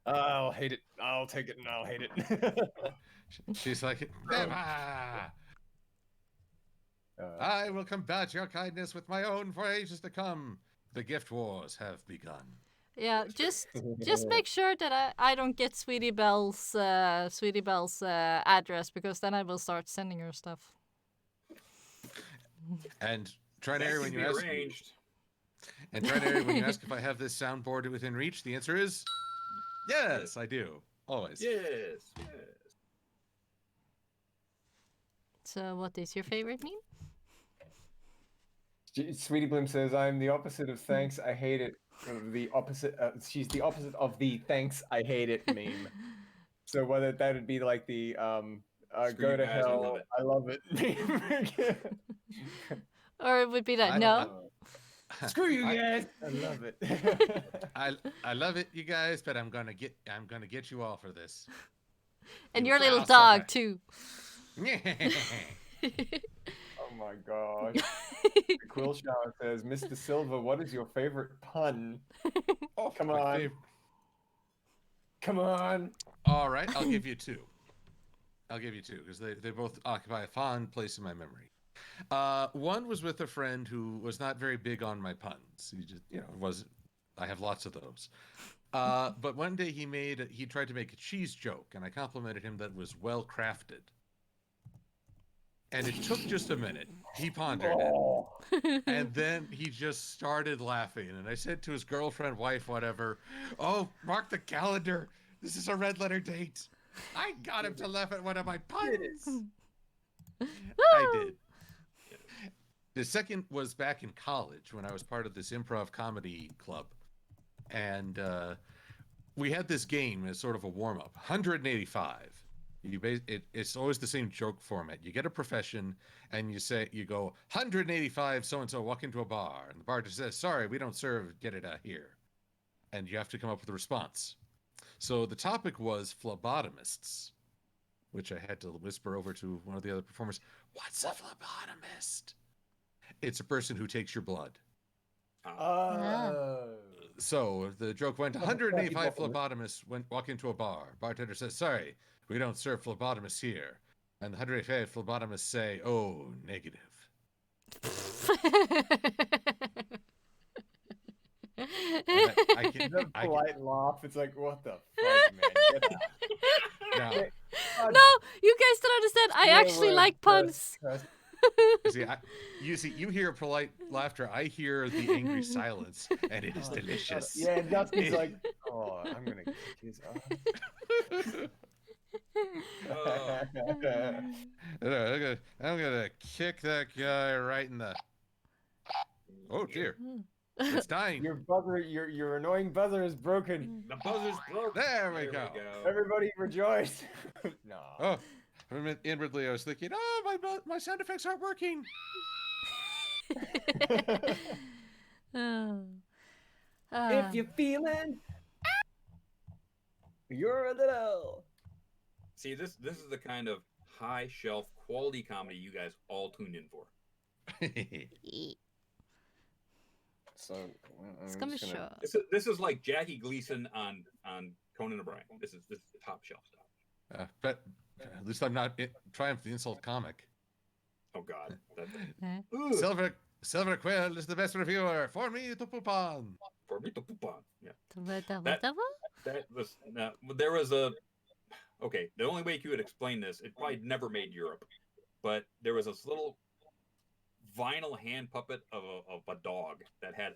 I'll hate it. I'll take it and I'll hate it. She's like, never. I will combat your kindness with my own for ages to come. The gift wars have begun. Yeah, just make sure that I don't get Sweetie Belle's address, because then I will start sending her stuff. And Trinary, when you ask, when you ask if I have this soundboard within reach, the answer is yes, I do. Always. Yes. So, what is your favorite meme? Sweetie Bloom says, "I'm the opposite of thanks. I hate it." The opposite. She's the opposite of the thanks. I hate it meme. So whether that would be like the go to hell. I love it. Or it would be like, no. Screw you guys. I love it. I love it, you guys, but I'm gonna get you all for this. And your little dog too. Oh my gosh. Quill Shower says, Mr. Silver, what is your favorite pun? Oh, come on. Come on. All right, I'll give you two. Because they both occupy a fond place in my memory. One was with a friend who was not very big on my puns. He just, I have lots of those. But one day he tried to make a cheese joke, and I complimented him that it was well crafted. And it took just a minute. He pondered it. And then he just started laughing. And I said to his girlfriend, wife, whatever, "Oh, mark the calendar. This is a red letter date. I got him to laugh at one of my puns." I did. The second was back in college when I was part of this improv comedy club. And we had this game as sort of a warm-up. 185. It's always the same joke format. You get a profession and you go 185 so-and-so walk into a bar, and the bartender says, "Sorry, we don't serve, get it out here." And you have to come up with a response. So the topic was phlebotomists, which I had to whisper over to one of the other performers. What's a phlebotomist? It's a person who takes your blood. So the joke went, 185 phlebotomists walk into a bar. Bartender says, "Sorry, we don't serve phlebotomists here." And the 185 phlebotomists say, "Oh, negative." I can polite laugh. It's like, what the fuck, man? Get out. No, you guys don't understand. I actually like puns. You hear polite laughter. I hear the angry silence, and it is delicious. Yeah, Dusty's like, "Oh, I'm gonna kick his ass." I'm gonna kick that guy right in the. Oh dear. It's dying. Your buzzer, your annoying buzzer is broken. The buzzer's broke. There we go. Everybody rejoice. No. Oh, inwardly I was thinking, oh, my sound effects aren't working. Oh. If you're feeling, you're a little. See, this is the kind of high shelf quality comedy you guys all tuned in for. So It's gonna be sure. This is like Jackie Gleason on Conan O'Brien. This is top shelf stuff. But at least I'm not Triumph the Insult comic. Oh God. Silver Quill is the best reviewer. For me to poop on. For me to poop on. Yeah. What? There was a. Okay, the only way you would explain this, it probably never made Europe, but there was this little vinyl hand puppet of a dog that had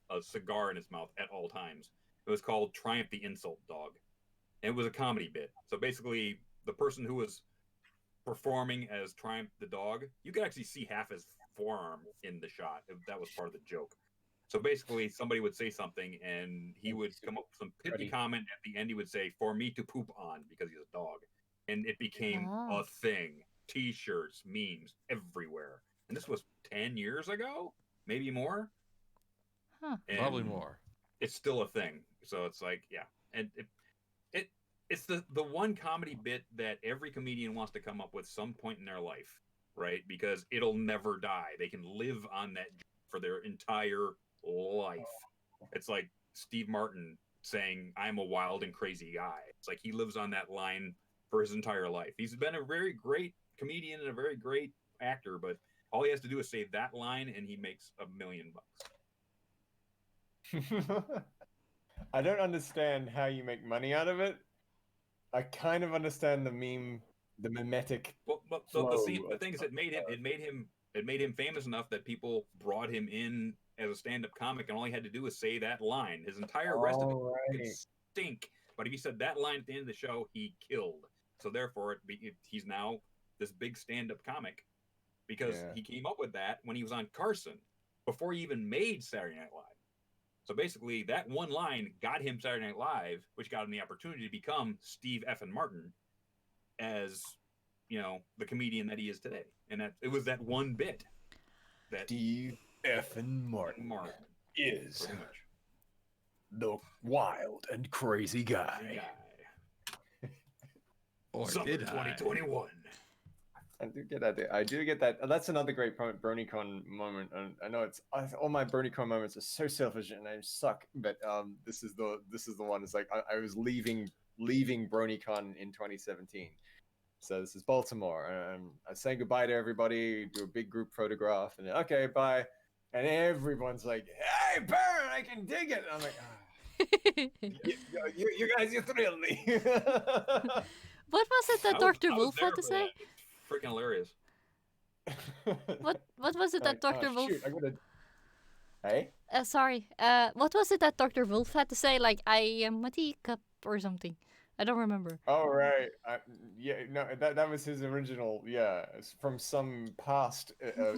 a cigar in his mouth at all times. It was called Triumph the Insult Dog. And it was a comedy bit. So basically, the person who was performing as Triumph the dog, you could actually see half his forearm in the shot. That was part of the joke. So basically, somebody would say something, and he would come up with some pithy comment. At the end, he would say, "For me to poop on," because he's a dog. And it became a thing. T-shirts, memes, everywhere. And this was 10 years ago? Maybe more? Huh. Probably more. It's still a thing. So it's like, yeah. And it's the one comedy bit that every comedian wants to come up with some point in their life, right? Because it'll never die. They can live on that for their entire life. It's like Steve Martin saying, "I'm a wild and crazy guy." It's like he lives on that line for his entire life. He's been a very great comedian and a very great actor, but all he has to do is say that line and he makes $1 million. I don't understand how you make money out of it. I kind of understand the meme, the mimetic. Well, but the thing is, it made him famous enough that people brought him in as a stand-up comic, and all he had to do was say that line. His entire rest of it could stink, but if he said that line at the end of the show, he killed. So therefore, he's now this big stand-up comic because he came up with that when he was on Carson before he even made Saturday Night Live. So basically, that one line got him Saturday Night Live, which got him the opportunity to become Steve F. Martin as, you know, the comedian that he is today. And that it was that one bit that Steve F. Martin is the wild and crazy guy. Or Summer did 2021. I do get that. I do get that. That's another great BronyCon moment. And I know all my BronyCon moments are so selfish and I suck. But this is the one. It's like I was leaving BronyCon in 2017. So this is Baltimore. I say goodbye to everybody. Do a big group photograph, and then, okay, bye. And everyone's like, "Hey, Baron, I can dig it." And I'm like, you guys, you thrilled me. What was it that Dr. Wolf had to say? Freaking hilarious. What was it that Dr. Wolf? Shoot, I'm gonna... Hey? Sorry. What was it that Dr. Wolf had to say? Like, "I am a teacup" or something. I don't remember. Oh right, that was his original. Yeah, it's from some past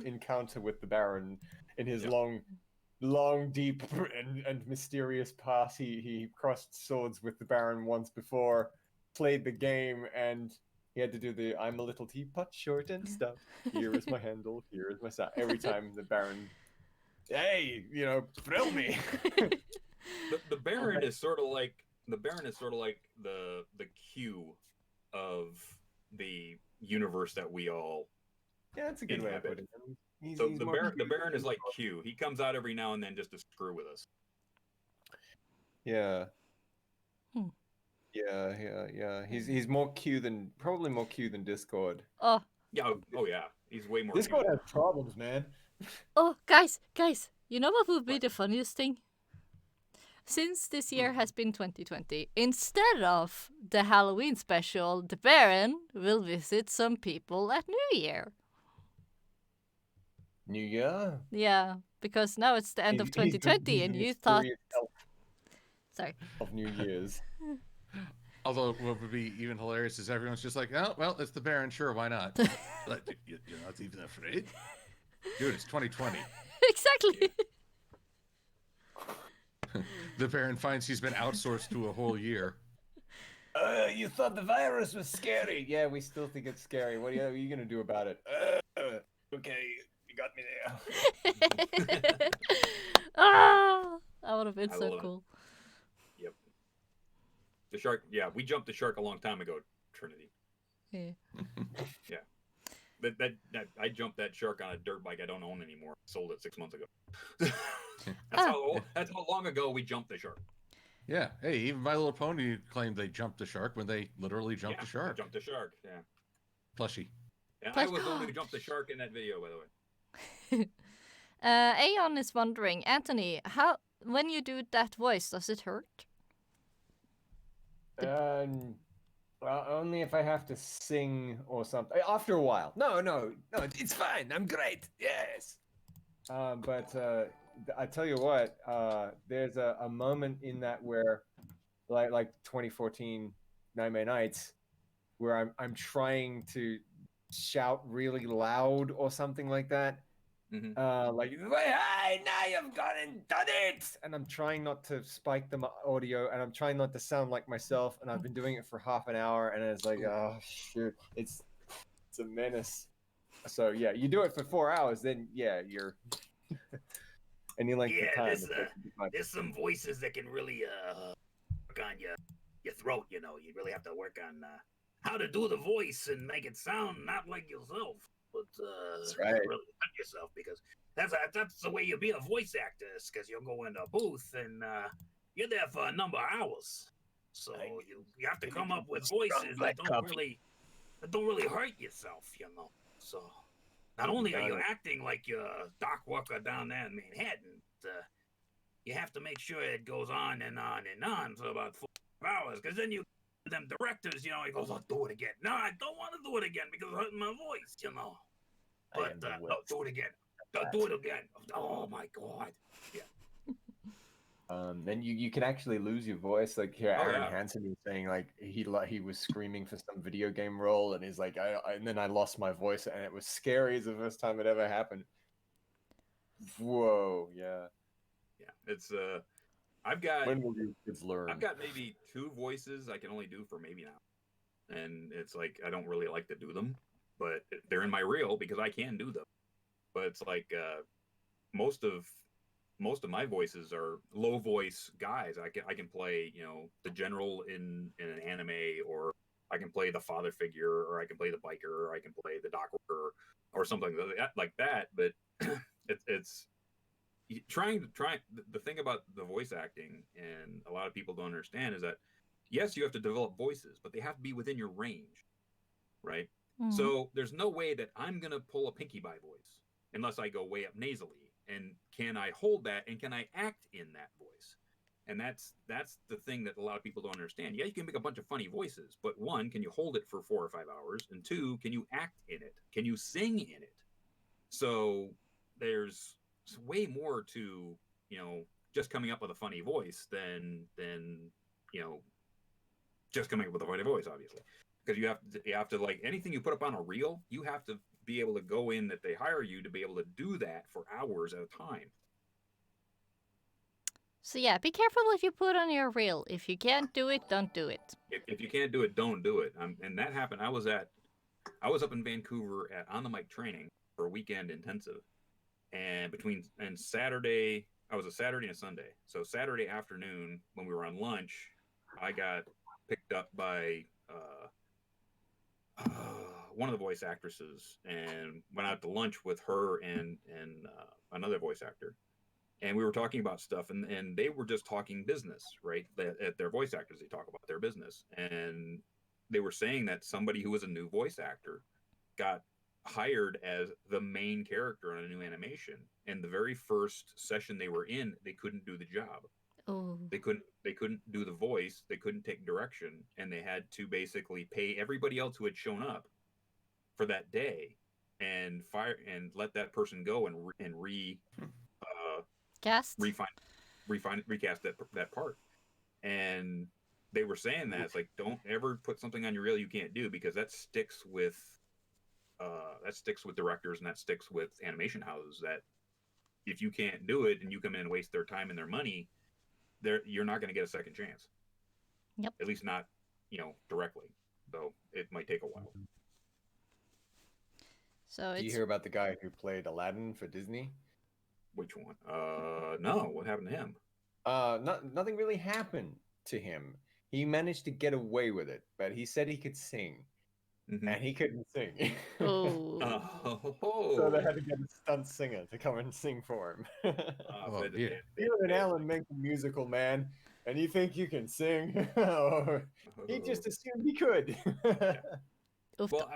encounter with the Baron in his long, deep, and mysterious past. He crossed swords with the Baron once before, played the game, and he had to do the "I'm a little teapot, short and stout. Here is my handle. Here is my side." Every time the Baron, hey, thrill me. The Baron is sort of like. The Baron is sort of like the Q of the universe that we all that's a good way of putting it. So the Baron is like Q. He comes out every now and then just to screw with us. Yeah. Yeah. He's probably more Q than Discord. Oh. Yeah. Oh yeah. He's way more. Discord has problems, man. Oh, guys, you know what would be the funniest thing? Since this year has been 2020, instead of the Halloween special, the Baron will visit some people at New Year. New Year? Yeah, because now it's the end of 2020 and you thought... Sorry. Of New Year's. Although what would be even hilarious is everyone's just like, "Oh, well, it's the Baron, sure, why not?" Like, you're not even afraid? Dude, it's 2020. Exactly. The parent finds he's been outsourced to a whole year. You thought the virus was scary. Yeah, we still think it's scary. What are you gonna do about it? Okay, you got me there. Ah, that would have been so love it. cool. Yep. The shark. Yeah, we jumped the shark a long time ago, Trinity. Yeah. Yeah. That I jumped that shark on a dirt bike I don't own anymore. Sold it 6 months ago. That's how long ago we jumped the shark. Yeah. Hey, even My Little Pony claimed they jumped the shark when they literally jumped the shark. Jumped the shark. Yeah. Plushie. And I was the one who jumped the shark in that video, by the way. Aeon is wondering, Anthony, how when you do that voice, does it hurt? Well, only if I have to sing or something. After a while. No, it's fine. I'm great. Yes. But I tell you what, there's a moment in that where, like 2014 Nightmare Nights, where I'm trying to shout really loud or something like that. Like, hey, now you've gone and done it, and I'm trying not to spike the audio, and I'm trying not to sound like myself, and I've been doing it for half an hour, and it's like, oh shoot, it's a menace. So yeah, you do it for 4 hours, then yeah, you're any length of time. There's some voices that can really work on your throat. You know, you really have to work on how to do the voice and make it sound not like yourself. But that's right. Really cut yourself, because that's the way you be a voice actor, because you'll go in a booth and you're there for a number of hours. So you have to come up with voices that don't really hurt yourself, you know. So not only are you acting like you're a dock worker down there in Manhattan, you have to make sure it goes on and on and on for about 4 hours, because then them directors, you know, he goes, "I'll do it again." No, I don't want to do it again because it's hurting my voice, you know. But no, do it again. Do it again. Oh my god. Yeah. Then you can actually lose your voice. Like here, Aaron Hansen was saying, like he was screaming for some video game role, and he's like, and then I lost my voice, and it was scary. It's the first time it ever happened. Whoa, yeah. Yeah, it's I've got. When will your kids learn? I've got maybe 2 voices I can only do for maybe now, and it's like I don't really like to do them, but they're in my reel because I can do them. But it's like most of my voices are low voice guys. I can play, you know, the general in an anime, or I can play the father figure, or I can play the biker, or I can play the dock worker, or something like that. But it's the thing about the voice acting, and a lot of people don't understand, is that yes, you have to develop voices, but they have to be within your range, right? So there's no way that I'm gonna pull a Pinkie Pie voice unless I go way up nasally, and can I hold that, and can I act in that voice? And that's the thing that a lot of people don't understand. Yeah, you can make a bunch of funny voices, but 1, can you hold it for 4 or 5 hours, and 2, can you act in it? Can you sing in it? So there's way more to, you know, just coming up with a funny voice than you know, just coming up with a funny voice, obviously, because you have to like anything you put up on a reel, you have to be able to go in that they hire you to be able to do that for hours at a time. So yeah, be careful what you put on your reel. If you can't do it, don't do it. If you can't do it, don't do it. And that happened. I was up in Vancouver on the mic training for a weekend intensive. And Saturday, I was a Saturday and a Sunday. So Saturday afternoon, when we were on lunch, I got picked up by one of the voice actresses, and went out to lunch with her and another voice actor. And we were talking about stuff, and they were just talking business, right? At their voice actors, they talk about their business. And they were saying that somebody who was a new voice actor got hired as the main character on a new animation, and the very first session they were in, they couldn't do the job. They couldn't do the voice, they couldn't take direction, and they had to basically pay everybody else who had shown up for that day and let that person go and recast that part. And they were saying that it's like, don't ever put something on your reel you can't do, because that sticks with directors, and that sticks with animation houses, that if you can't do it and you come in and waste their time and their money, you're not going to get a second chance. Yep. At least not, directly. So it might take a while. So Do you hear about the guy who played Aladdin for Disney? Which one? No. What happened to him? Nothing really happened to him. He managed to get away with it, but he said he could sing, and he couldn't sing. Oh. So they had to get a stunt singer to come and sing for him. You and Alan make a musical, man, and you think you can sing? He just assumed he could. Well,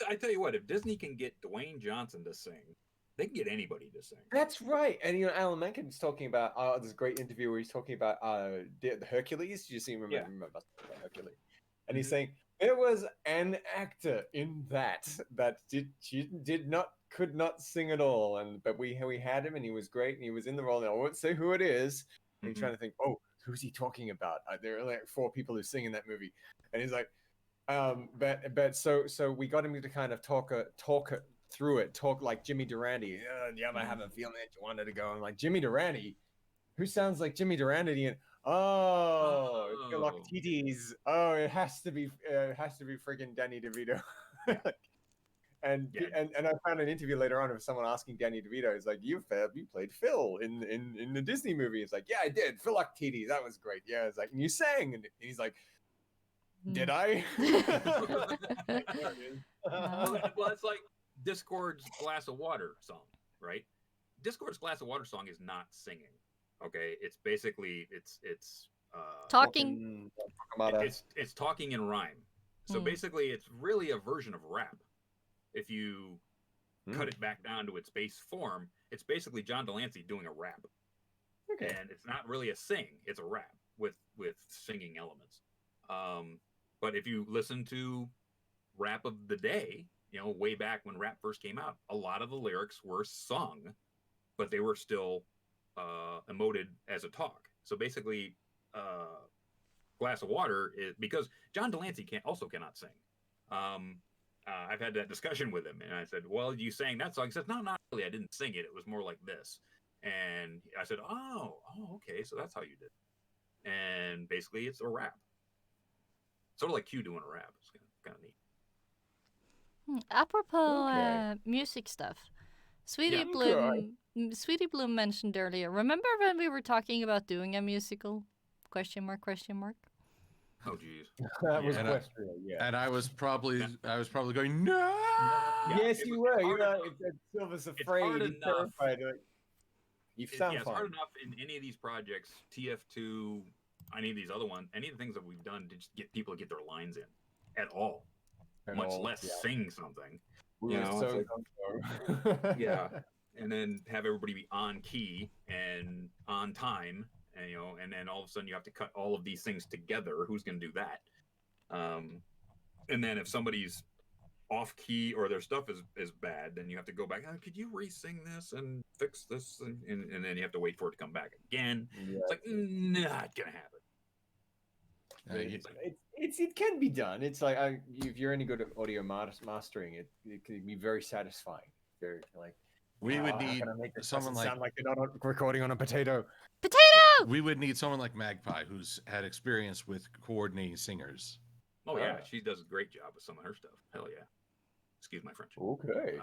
I tell you what, if Disney can get Dwayne Johnson to sing, they can get anybody to sing. That's right. And Alan Menken's talking about this great interview where he's talking about the Hercules. You see, remember Hercules, and he's saying there was an actor in that could not sing at all, but we had him and he was great and he was in the role. And I won't say who it is. And you're trying to think, who's he talking about? There are like 4 people who sing in that movie, and he's like, but so we got him to kind of talk through it, talk like Jimmy Durante. You ever have a feeling that you wanted to go? And like Jimmy Durante, who sounds like Jimmy Durante? And Philoctetes. Oh, it has to be friggin' Danny DeVito. And I found an interview later on of someone asking Danny DeVito. He's like, you played Phil in the Disney movie. It's like, yeah, I did. Philoctetes, that was great. Yeah, it's like, and you sang, and he's like, did I? Well, it's like Discord's Glass of Water song, right? Discord's Glass of Water song is not singing. Okay, it's basically it's talking. It's talking in rhyme. So basically, it's really a version of rap. If you cut it back down to its base form, it's basically John Delancey doing a rap. Okay. And it's not really a sing; it's a rap with singing elements. But if you listen to rap of the day, way back when rap first came out, a lot of the lyrics were sung, but they were still emoted as a talk. So basically, Glass of Water is because John Delancey cannot sing. I've had that discussion with him, and I said, "Well, you sang that song?" He says, "No, not really. I didn't sing it. It was more like this." And I said, "Oh, okay. So that's how you did it." And basically, it's a rap, sort of like Q doing a rap. It's kind of neat. Apropos music stuff, Sweetie Bloom mentioned earlier. Remember when we were talking about doing a musical? Question mark? Oh, geez. That was Equestria, yeah. And I was probably going, no! Yes, you were. Silver's afraid, he's terrified. You sound fine. It's hard enough in any of these projects, TF2, any of these other ones, any of the things that we've done to just get people to get their lines in at all. Much less sing something. Yeah. And then have everybody be on key and on time. And then all of a sudden you have to cut all of these things together. Who's going to do that? And then if somebody's off key or their stuff is bad, then you have to go back. Could you re-sing this and fix this? And then you have to wait for it to come back again. Yeah. It's like not going to happen. It can be done. It's like if you're any good at audio mastering, it can be very satisfying. Very like. We would need someone like... sound like you're not recording on a potato. Potato! We would need someone like Magpie, who's had experience with coordinating singers. Oh, yeah. She does a great job with some of her stuff. Hell yeah. Excuse my French. Okay.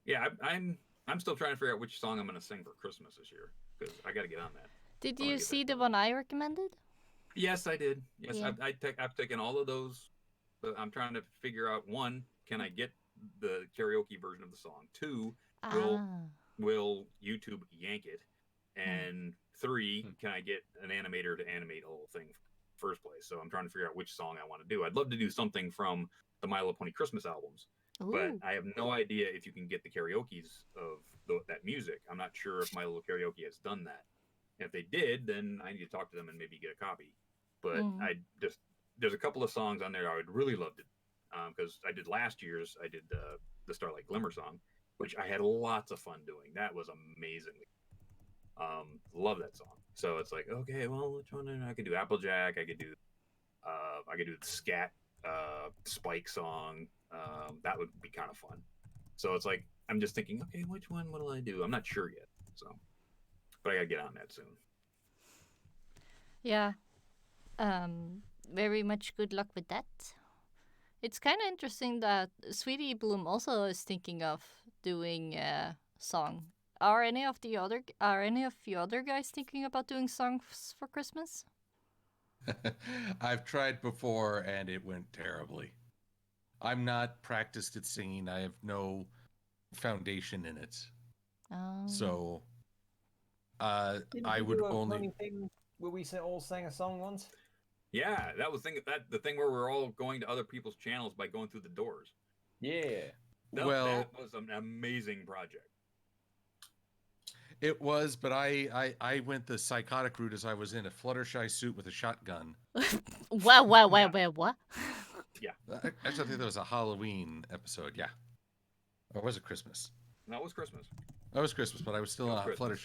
Yeah, I'm still trying to figure out which song I'm going to sing for Christmas this year, because I got to get on that. Did you see the one I recommended? Yes, I did. Yes, yeah. I've taken all of those. But I'm trying to figure out, 1, can I get the karaoke version of the song? 2, will YouTube yank it? And 3, can I get an animator to animate the whole thing first place? So I'm trying to figure out which song I want to do. I'd love to do something from the My Little Pony Christmas albums, but I have no idea if you can get the karaokes of that music. I'm not sure if My Little Karaoke has done that. And if they did, then I need to talk to them and maybe get a copy. But there's a couple of songs on there I would really love to, because I did last year's. I did the Starlight Glimmer song, which I had lots of fun doing. That was amazing. Love that song. So it's like, okay, well, which one? I could do Applejack. I could do the Scat Spike song. That would be kind of fun. So it's like I'm just thinking, okay, which one will I do? I'm not sure yet. So But I gotta get on that soon. Yeah. Very much good luck with that. It's kind of interesting that Sweetie Bloom also is thinking of doing a song. Are any of you other guys thinking about doing songs for Christmas? I've tried before and it went terribly. I'm not practiced at singing. I have no foundation in it. So I would only thing where we all sang a song once. Yeah, that was the thing where we're all going to other people's channels by going through the doors. Yeah. That was an amazing project. It was, but I went the psychotic route as I was in a Fluttershy suit with a shotgun. What? Yeah. Actually, I think that was a Halloween episode. Yeah. Or was it Christmas? No, it was Christmas. That was Christmas, but I was still in a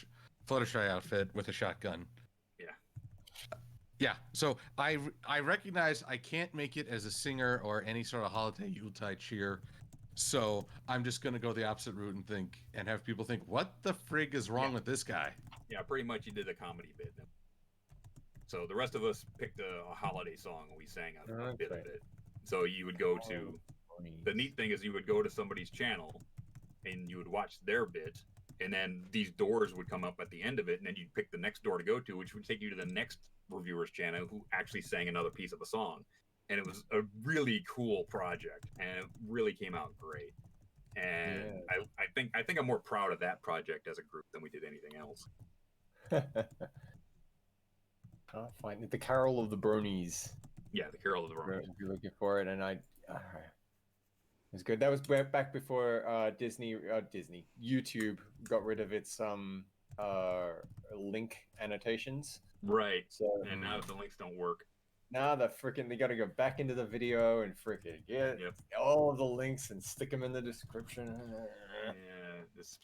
Fluttershy outfit with a shotgun. Yeah. Yeah. So I recognize I can't make it as a singer or any sort of holiday Yuletide cheer. So I'm just going to go the opposite route and have people think, what the frig is wrong with this guy? Yeah, pretty much you did a comedy bit. So the rest of us picked a holiday song and we sang a bit of it. So you would go to, the neat thing is you would go to somebody's channel and you would watch their bit, and then these doors would come up at the end of it, and then you'd pick the next door to go to, which would take you to the next reviewer's channel who actually sang another piece of a song. And it was a really cool project, and it really came out great. And I think I'm more proud of that project as a group than we did anything else. Can't find it. The Carol of the Bronies. Yeah, the Carol of the Bronies. If you're looking for it, and it was good. That was back before YouTube got rid of its link annotations. Right. So and now the links don't work. Now they got to go back into the video and freaking get all of the links and stick them in the description. Yeah,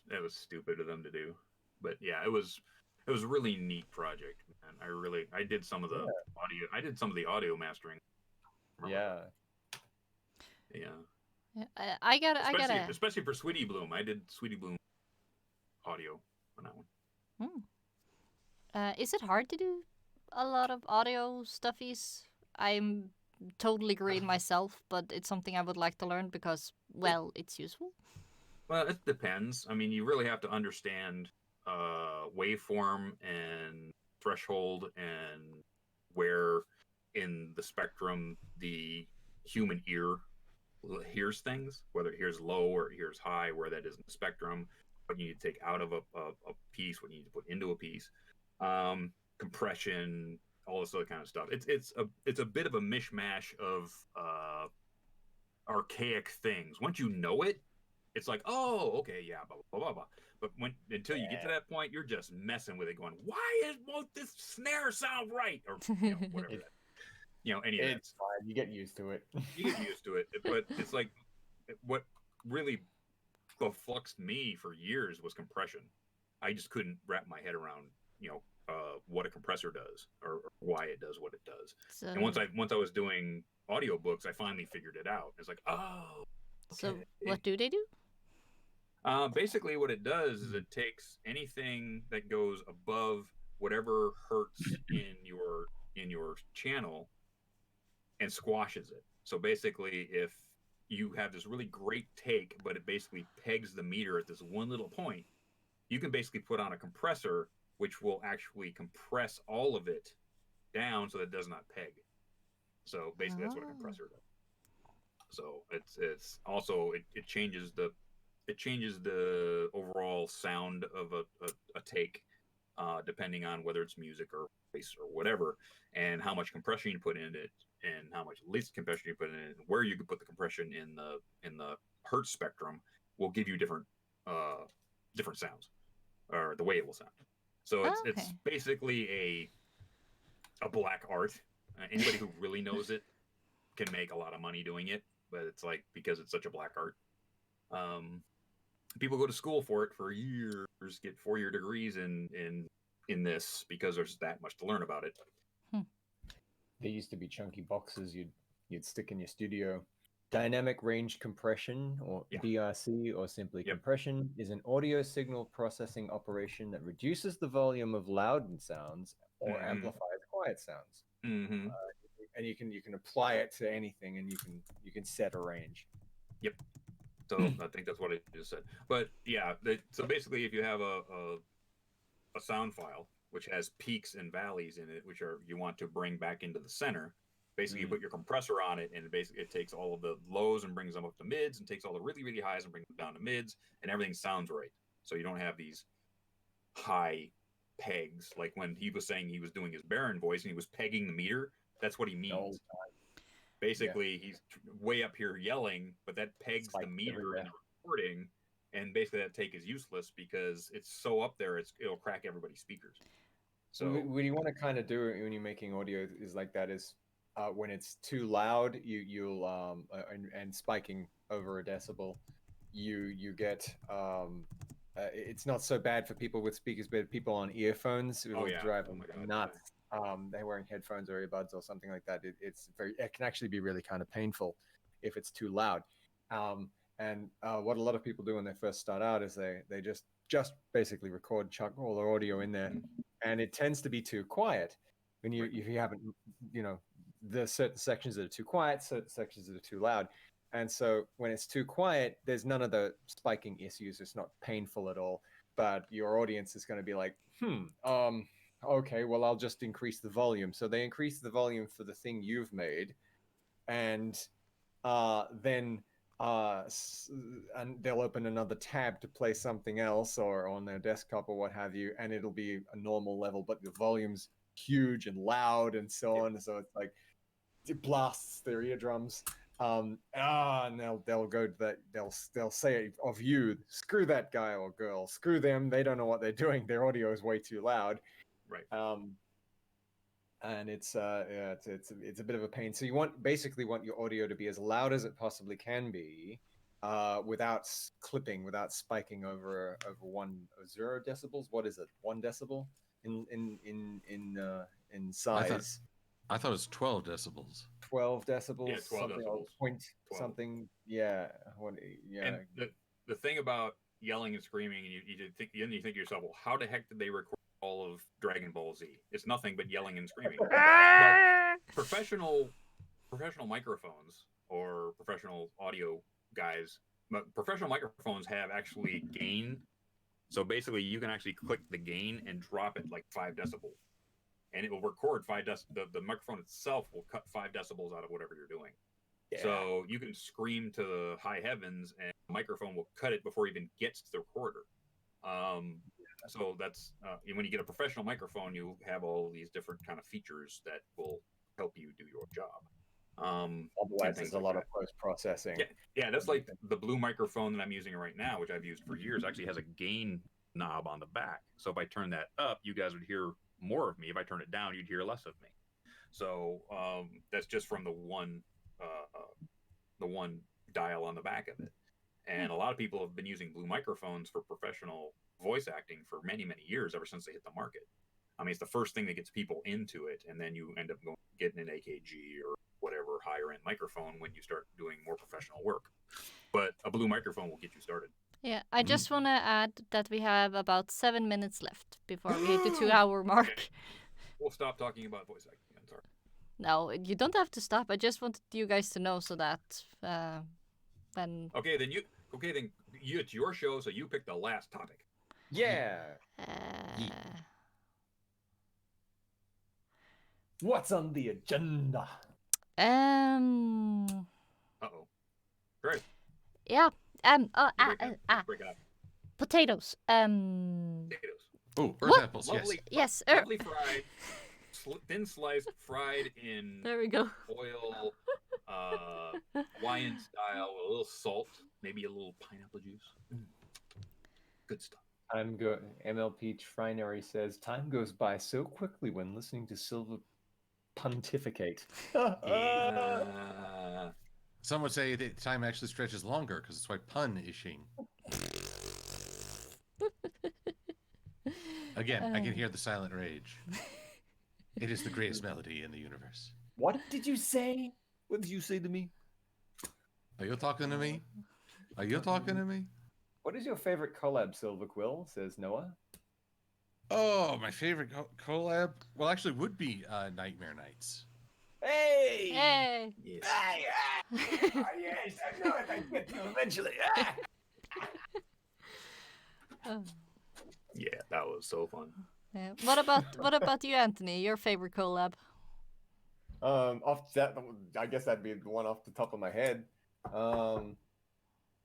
that was stupid of them to do. But yeah, it was a really neat project, man. I did some of the audio. I did some of the audio mastering. Yeah. I got especially for Sweetie Bloom. I did Sweetie Bloom audio on that one. Is it hard to do a lot of audio stuffies? I'm totally green myself, but it's something I would like to learn because, well, it's useful. Well, it depends. I mean, you really have to understand waveform and threshold and where in the spectrum the human ear hears things, whether it hears low or it hears high, where that is in the spectrum, what you need to take out of a piece, what you need to put into a piece, compression, all this other kind of stuff. It's a bit of a mishmash of archaic things. Once you know it, it's like, oh, okay, yeah, blah blah blah blah. But until you get to that point, you're just messing with it, going, won't this snare sound right, or whatever. Any of that. It's fine. You get used to it. You get used to it, but it's like what really befuxed me for years was compression. I just couldn't wrap my head around, what a compressor does or why it does what it does. So, and once I was doing audiobooks, I finally figured it out. It's like, oh. Okay. So what do they do? Basically, what it does is it takes anything that goes above whatever hertz in your channel and squashes it. So basically, if you have this really great take, but it basically pegs the meter at this one little point, you can basically put on a compressor, which will actually compress all of it down so that it does not peg. So basically, that's what a compressor does. So it's also it changes the overall sound of a take, depending on whether it's music or bass or whatever, and how much compression you put in it, and how much least compression you put in it, and where you can put the compression in the hertz spectrum will give you different sounds, or the way it will sound. So it's basically a black art. Anybody who really knows it can make a lot of money doing it, but it's like, because it's such a black art. People go to school for it for years, get 4-year degrees in this, because there's that much to learn about it. There used to be chunky boxes you'd stick in your studio. Dynamic range compression, or DRC, or simply compression, is an audio signal processing operation that reduces the volume of loud sounds or amplifies quiet sounds. And you can apply it to anything, and you can set a range. Yep. So I think that's what I just said. But yeah, so basically, if you have a sound file which has peaks and valleys in it, which are you want to bring back into the center. Basically, you put your compressor on it, and basically it takes all of the lows and brings them up to mids, and takes all the really, really highs and brings them down to mids, and everything sounds right. So you don't have these high pegs. Like when he was saying he was doing his Baron voice and he was pegging the meter, that's what he means. Basically, he's way up here yelling, but that pegs the meter in the recording, and basically that take is useless because it's so up there, it'll crack everybody's speakers. So what you want to kind of do when you're making audio is like that is when it's too loud, you'll and spiking over a decibel, you get it's not so bad for people with speakers, but people on earphones, it will drive them nuts. They're wearing headphones or earbuds or something like that. It can actually be really kind of painful if it's too loud. And what a lot of people do when they first start out is they just basically chuck all their audio in there, and it tends to be too quiet. When if you haven't, there's certain sections that are too quiet, certain sections that are too loud. And so when it's too quiet, there's none of the spiking issues. It's not painful at all. But your audience is going to be like, okay, well, I'll just increase the volume. So they increase the volume for the thing you've made, and then and they'll open another tab to play something else or on their desktop or what have you, and it'll be a normal level, but the volume's huge and loud and so on. So it's like it blasts their eardrums. And they'll go to that. They'll say of you, screw that guy or girl, screw them. They don't know what they're doing. Their audio is way too loud. Right. And it's a bit of a pain. So you basically want your audio to be as loud as it possibly can be, without clipping, without spiking over 0 decibels. What is it? 1 decibel in size. I thought it was 12 decibels. 12 decibels. Yeah, 12 decibels. Point 12. Something. Yeah. And the thing about yelling and screaming, you think to yourself, well, how the heck did they record all of Dragon Ball Z? It's nothing but yelling and screaming. professional microphones or professional audio guys, professional microphones have actually gain. So basically, you can actually click the gain and drop it like 5 decibels. And it will record 5 decibels. The microphone itself will cut 5 decibels out of whatever you're doing. Yeah. So you can scream to the high heavens, and the microphone will cut it before it even gets to the recorder. So that's when you get a professional microphone, you have all these different kind of features that will help you do your job. Otherwise, there's a lot of post-processing. Yeah, that's like the Blue microphone that I'm using right now, which I've used for years, actually has a gain knob on the back. So if I turn that up, you guys would hear more of me. If I turn it down, you'd hear less of me. So that's just from the one dial on the back of it. And a lot of people have been using Blue microphones for professional voice acting for many, many years, ever since they hit the market. I mean, it's the first thing that gets people into it, and then you end up getting an AKG or whatever higher end microphone when you start doing more professional work. But a Blue microphone will get you started. Yeah, I just want to add that we have about 7 minutes left before we hit the 2-hour mark. Okay. We'll stop talking about voice acting. I'm sorry. No, you don't have to stop. I just wanted you guys to know so that then. Okay, then it's your show, so you pick the last topic. Yeah. What's on the agenda? Uh-oh. Great. Yeah. Break it up. Potatoes. Potatoes. Oh, earth apples. Lovely, yes. Lovely fried, thin sliced, fried in there we go. Oil, Hawaiian style, with a little salt, maybe a little pineapple juice. Good stuff. I'm good. MLP Trinary says, time goes by so quickly when listening to Silver pontificate. Some would say that time actually stretches longer because it's why pun-ishing. Again, I can hear the silent rage. It is the greatest melody in the universe. What did you say? What did you say to me? Are you talking to me? Are you talking to me? What is your favorite collab, Silver Quill? Says Noah. Oh, my favorite collab? Well, actually, would be Nightmare Nights. Hey! Hey! Yes. Yes, I know it. I get to eventually. Oh, Yeah, that was so fun. yeah. What about you, Anthony? Your favorite collab? Off that, I guess that'd be the one off the top of my head.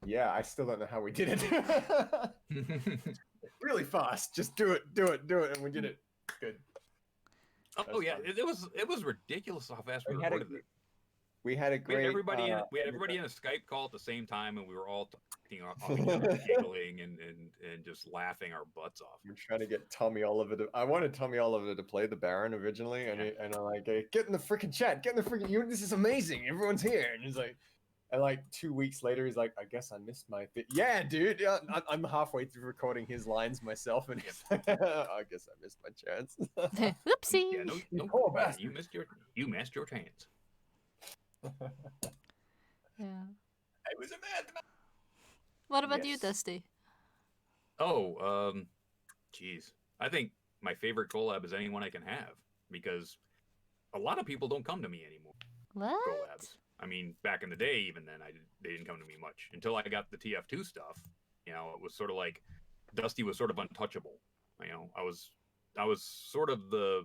Yeah, I still don't know how we did it. Really fast. Just do it, and we did it. Good. Oh yeah, it was ridiculous how fast we We had a recorded it. we had a We had great. everybody in a Skype call at the same time, and we were all talking off each other, giggling and just laughing our butts off. We're trying to get Tommy Oliver to. I wanted Tommy Oliver to play the Baron originally, and and I'm like, hey, get in the freaking chat, get in the freaking. This is amazing. Everyone's here, and he's like, and like 2 weeks later, he's like, I guess I missed my bit. Yeah, dude. Yeah, I'm halfway through recording his lines myself, and he's like, I guess I missed my chance. Oopsie! Yeah, no, poor yeah, bastard. you missed your chance. Yeah. I was a madman. What about you, Yes. Dusty? Oh, geez. I think my favorite collab is anyone I can have, because a lot of people don't come to me anymore. What? Collabs. I mean, back in the day, even then, they didn't come to me much until I got the TF2 stuff. You know, it was sort of like Dusty was sort of untouchable. You know, I was sort of the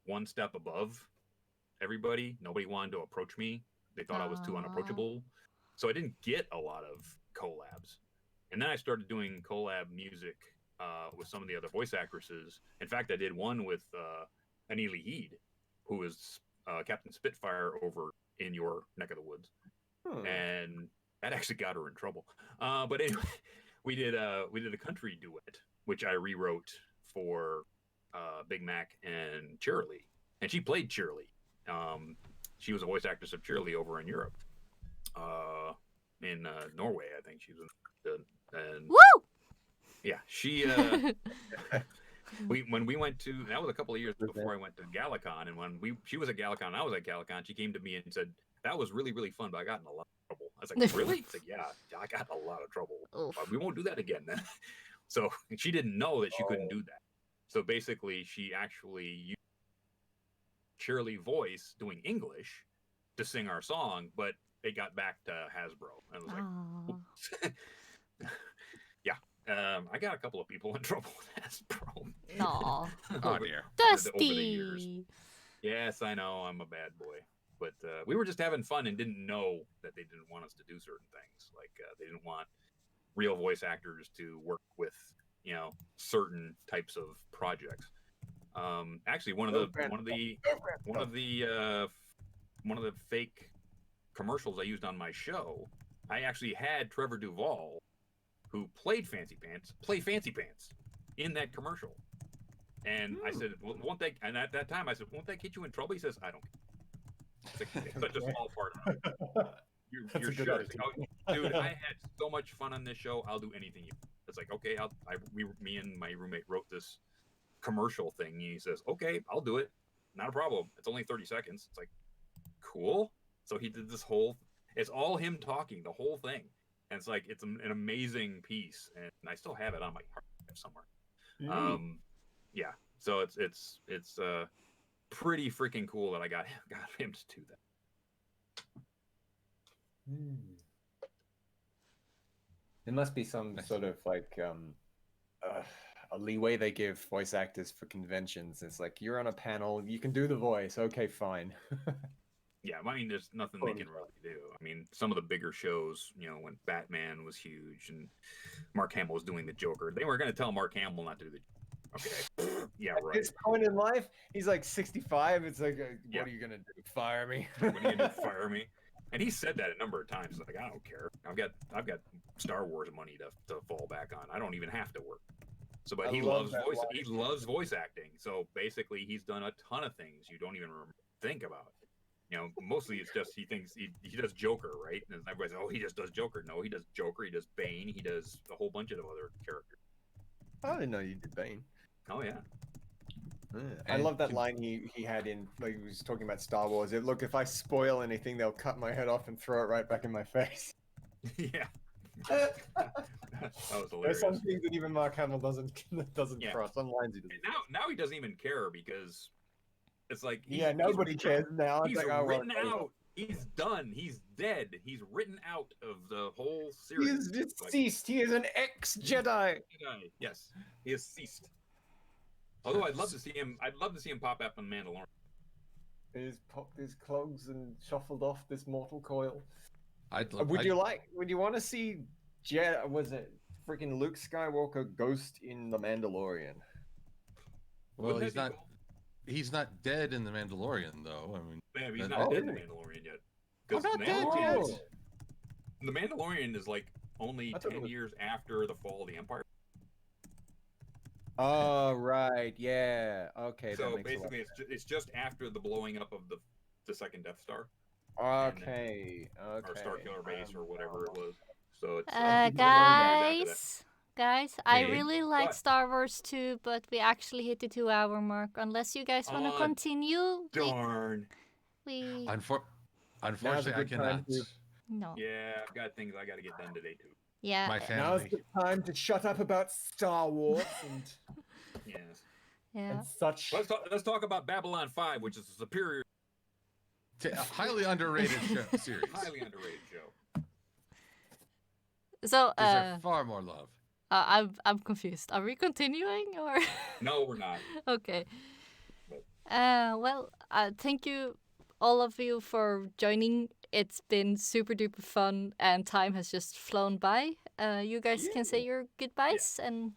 one step above everybody. Nobody wanted to approach me. They thought I was too unapproachable, so I didn't get a lot of collabs. And then I started doing collab music with some of the other voice actresses. In fact, I did one with uneditid, who is Captain Spitfire over in your neck of the woods, and that actually got her in trouble. But anyway, we did a country duet, which I rewrote for Big Mac and Cheerilee, and she played Cheerilee. She was a voice actress of Cheerilee over in Europe, in Norway, I think she was. And Woo! yeah, she. When we went to, that was a couple of years before I went to Galacon, and when she was at Galacon and I was at Galacon, she came to me and said, that was really, really fun, but I got in a lot of trouble. I was like, really? She's like, yeah, I got in a lot of trouble. We won't do that again then. So she didn't know that she couldn't do that. So basically, she actually used Cheerilee voice doing English to sing our song, but it got back to Hasbro. And I was like, yeah. I got a couple of people in trouble with Hasbro. Aw. Oh dear. Dusty! Over the years. Yes, I know, I'm a bad boy. But we were just having fun and didn't know that they didn't want us to do certain things. Like they didn't want real voice actors to work with, you know, certain types of projects. Actually, one of the fake commercials I used on my show, I actually had Trevor Duvall, who played Fancy Pants, play Fancy Pants in that commercial. And I said, well, won't that? And at that time, I said, won't that get you in trouble? He says, I don't care. It's like, it's such a small part of it. You're sure? Like, oh, dude, I had so much fun on this show. I'll do anything you. It's like, okay, me and my roommate wrote this commercial thing. And he says, okay, I'll do it. Not a problem. It's only 30 seconds. It's like, cool. So he did this whole. It's all him talking, the whole thing. And it's like, it's an amazing piece, and I still have it on my hard drive somewhere. Yeah, so it's pretty freaking cool that I got him to do that. There must be some sort of like a leeway they give voice actors for conventions. It's like, you're on a panel, you can do the voice. Okay, fine. Yeah, I mean, there's nothing they can really do. I mean, some of the bigger shows, you know, when Batman was huge and Mark Hamill was doing the Joker, they were going to tell Mark Hamill not to do the Joker. Okay, yeah, right. At this point in life, he's like 65. It's like, what are you going to do? Fire me? What are you going to do? Fire me? And he said that a number of times. Like, I don't care. I've got Star Wars money to fall back on. I don't even have to work. So, but he loves voice. He loves voice acting. So basically, he's done a ton of things you don't even think about. You know, mostly it's just he thinks he does Joker, right? And everybody's like, oh, he just does Joker. No, he does Joker. He does Bane. He does a whole bunch of other characters. I didn't know you did Bane. Oh yeah. I love that line he had in, like, he was talking about Star Wars. Look, if I spoil anything, they'll cut my head off and throw it right back in my face. Yeah. That was hilarious. There's some things that even Mark Hamill doesn't cross. Some lines he doesn't. Now he doesn't even care because it's like nobody cares now. He's like, written out. He's done. He's dead. He's written out of the whole series. He is deceased. He is an ex-Jedi. Yes, he has ceased. Although I'd love to see him. I'd love to see him pop up on Mandalorian. He's popped his clogs and shuffled off this mortal coil. Would you want to see was it freaking Luke Skywalker ghost in The Mandalorian? Well, he's not dead in The Mandalorian, though. I mean, yeah, he's not dead in The Mandalorian yet. Because The Mandalorian is like only 10 years after the fall of the Empire. Oh, right. Yeah. Okay. So basically, it's just after the blowing up of the second Death Star. Okay. Or Starkiller Base or whatever it was. So it's guys, I really like Star Wars too, but we actually hit the 2-hour mark. Unless you guys want to continue. Darn. Unfortunately, I cannot. No. Yeah, I've got things I got to get done today too. Yeah. My family. Now's the time to shut up about Star Wars and and such. Let's talk about Babylon 5, which is a superior, highly underrated series. Highly underrated show. So deserve far more love. I'm confused. Are we continuing or? No, we're not. Okay. Well, thank you all of you for joining. It's been super duper fun, and time has just flown by. You guys can say your goodbyes and.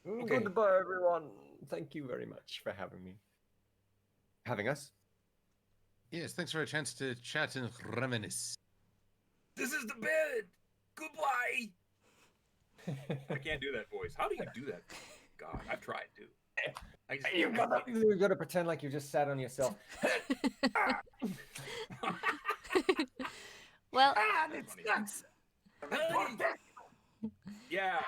Okay. Goodbye, everyone. Thank you very much for having us. Yes, thanks for a chance to chat and reminisce. This is the bed. Goodbye. I can't do that voice. How do you do that? God, I've tried to. You gotta pretend like you just sat on yourself. Well, yeah.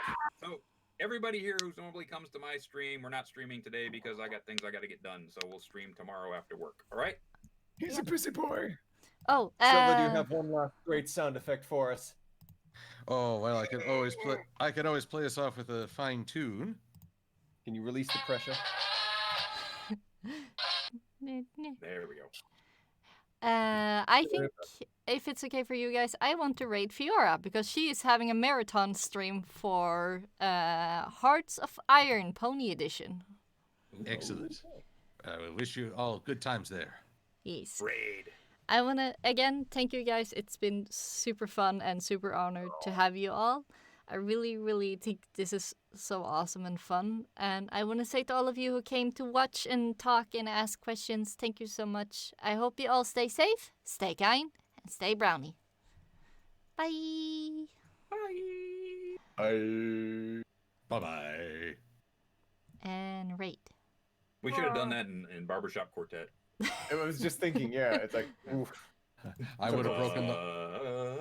So everybody here who normally comes to my stream, we're not streaming today because I got things I got to get done. So we'll stream tomorrow after work. All right? He's a pussy boy. Oh, Silver, do you have one last great sound effect for us? Oh well, I could always play us off with a fine tune. Can you release the pressure? There we go. I think if it's okay for you guys, I want to raid Fiora because she is having a marathon stream for Hearts of Iron Pony Edition. Excellent. I wish you all good times there. Yes. Raid. I want to, again, thank you guys. It's been super fun and super honored to have you all. I really, really think this is so awesome and fun. And I want to say to all of you who came to watch and talk and ask questions, thank you so much. I hope you all stay safe, stay kind, and stay brownie. Bye. Bye. Bye-bye. And rate. We should have done that in Barbershop Quartet. I was just thinking, yeah, it's like, oof. I would have broken the...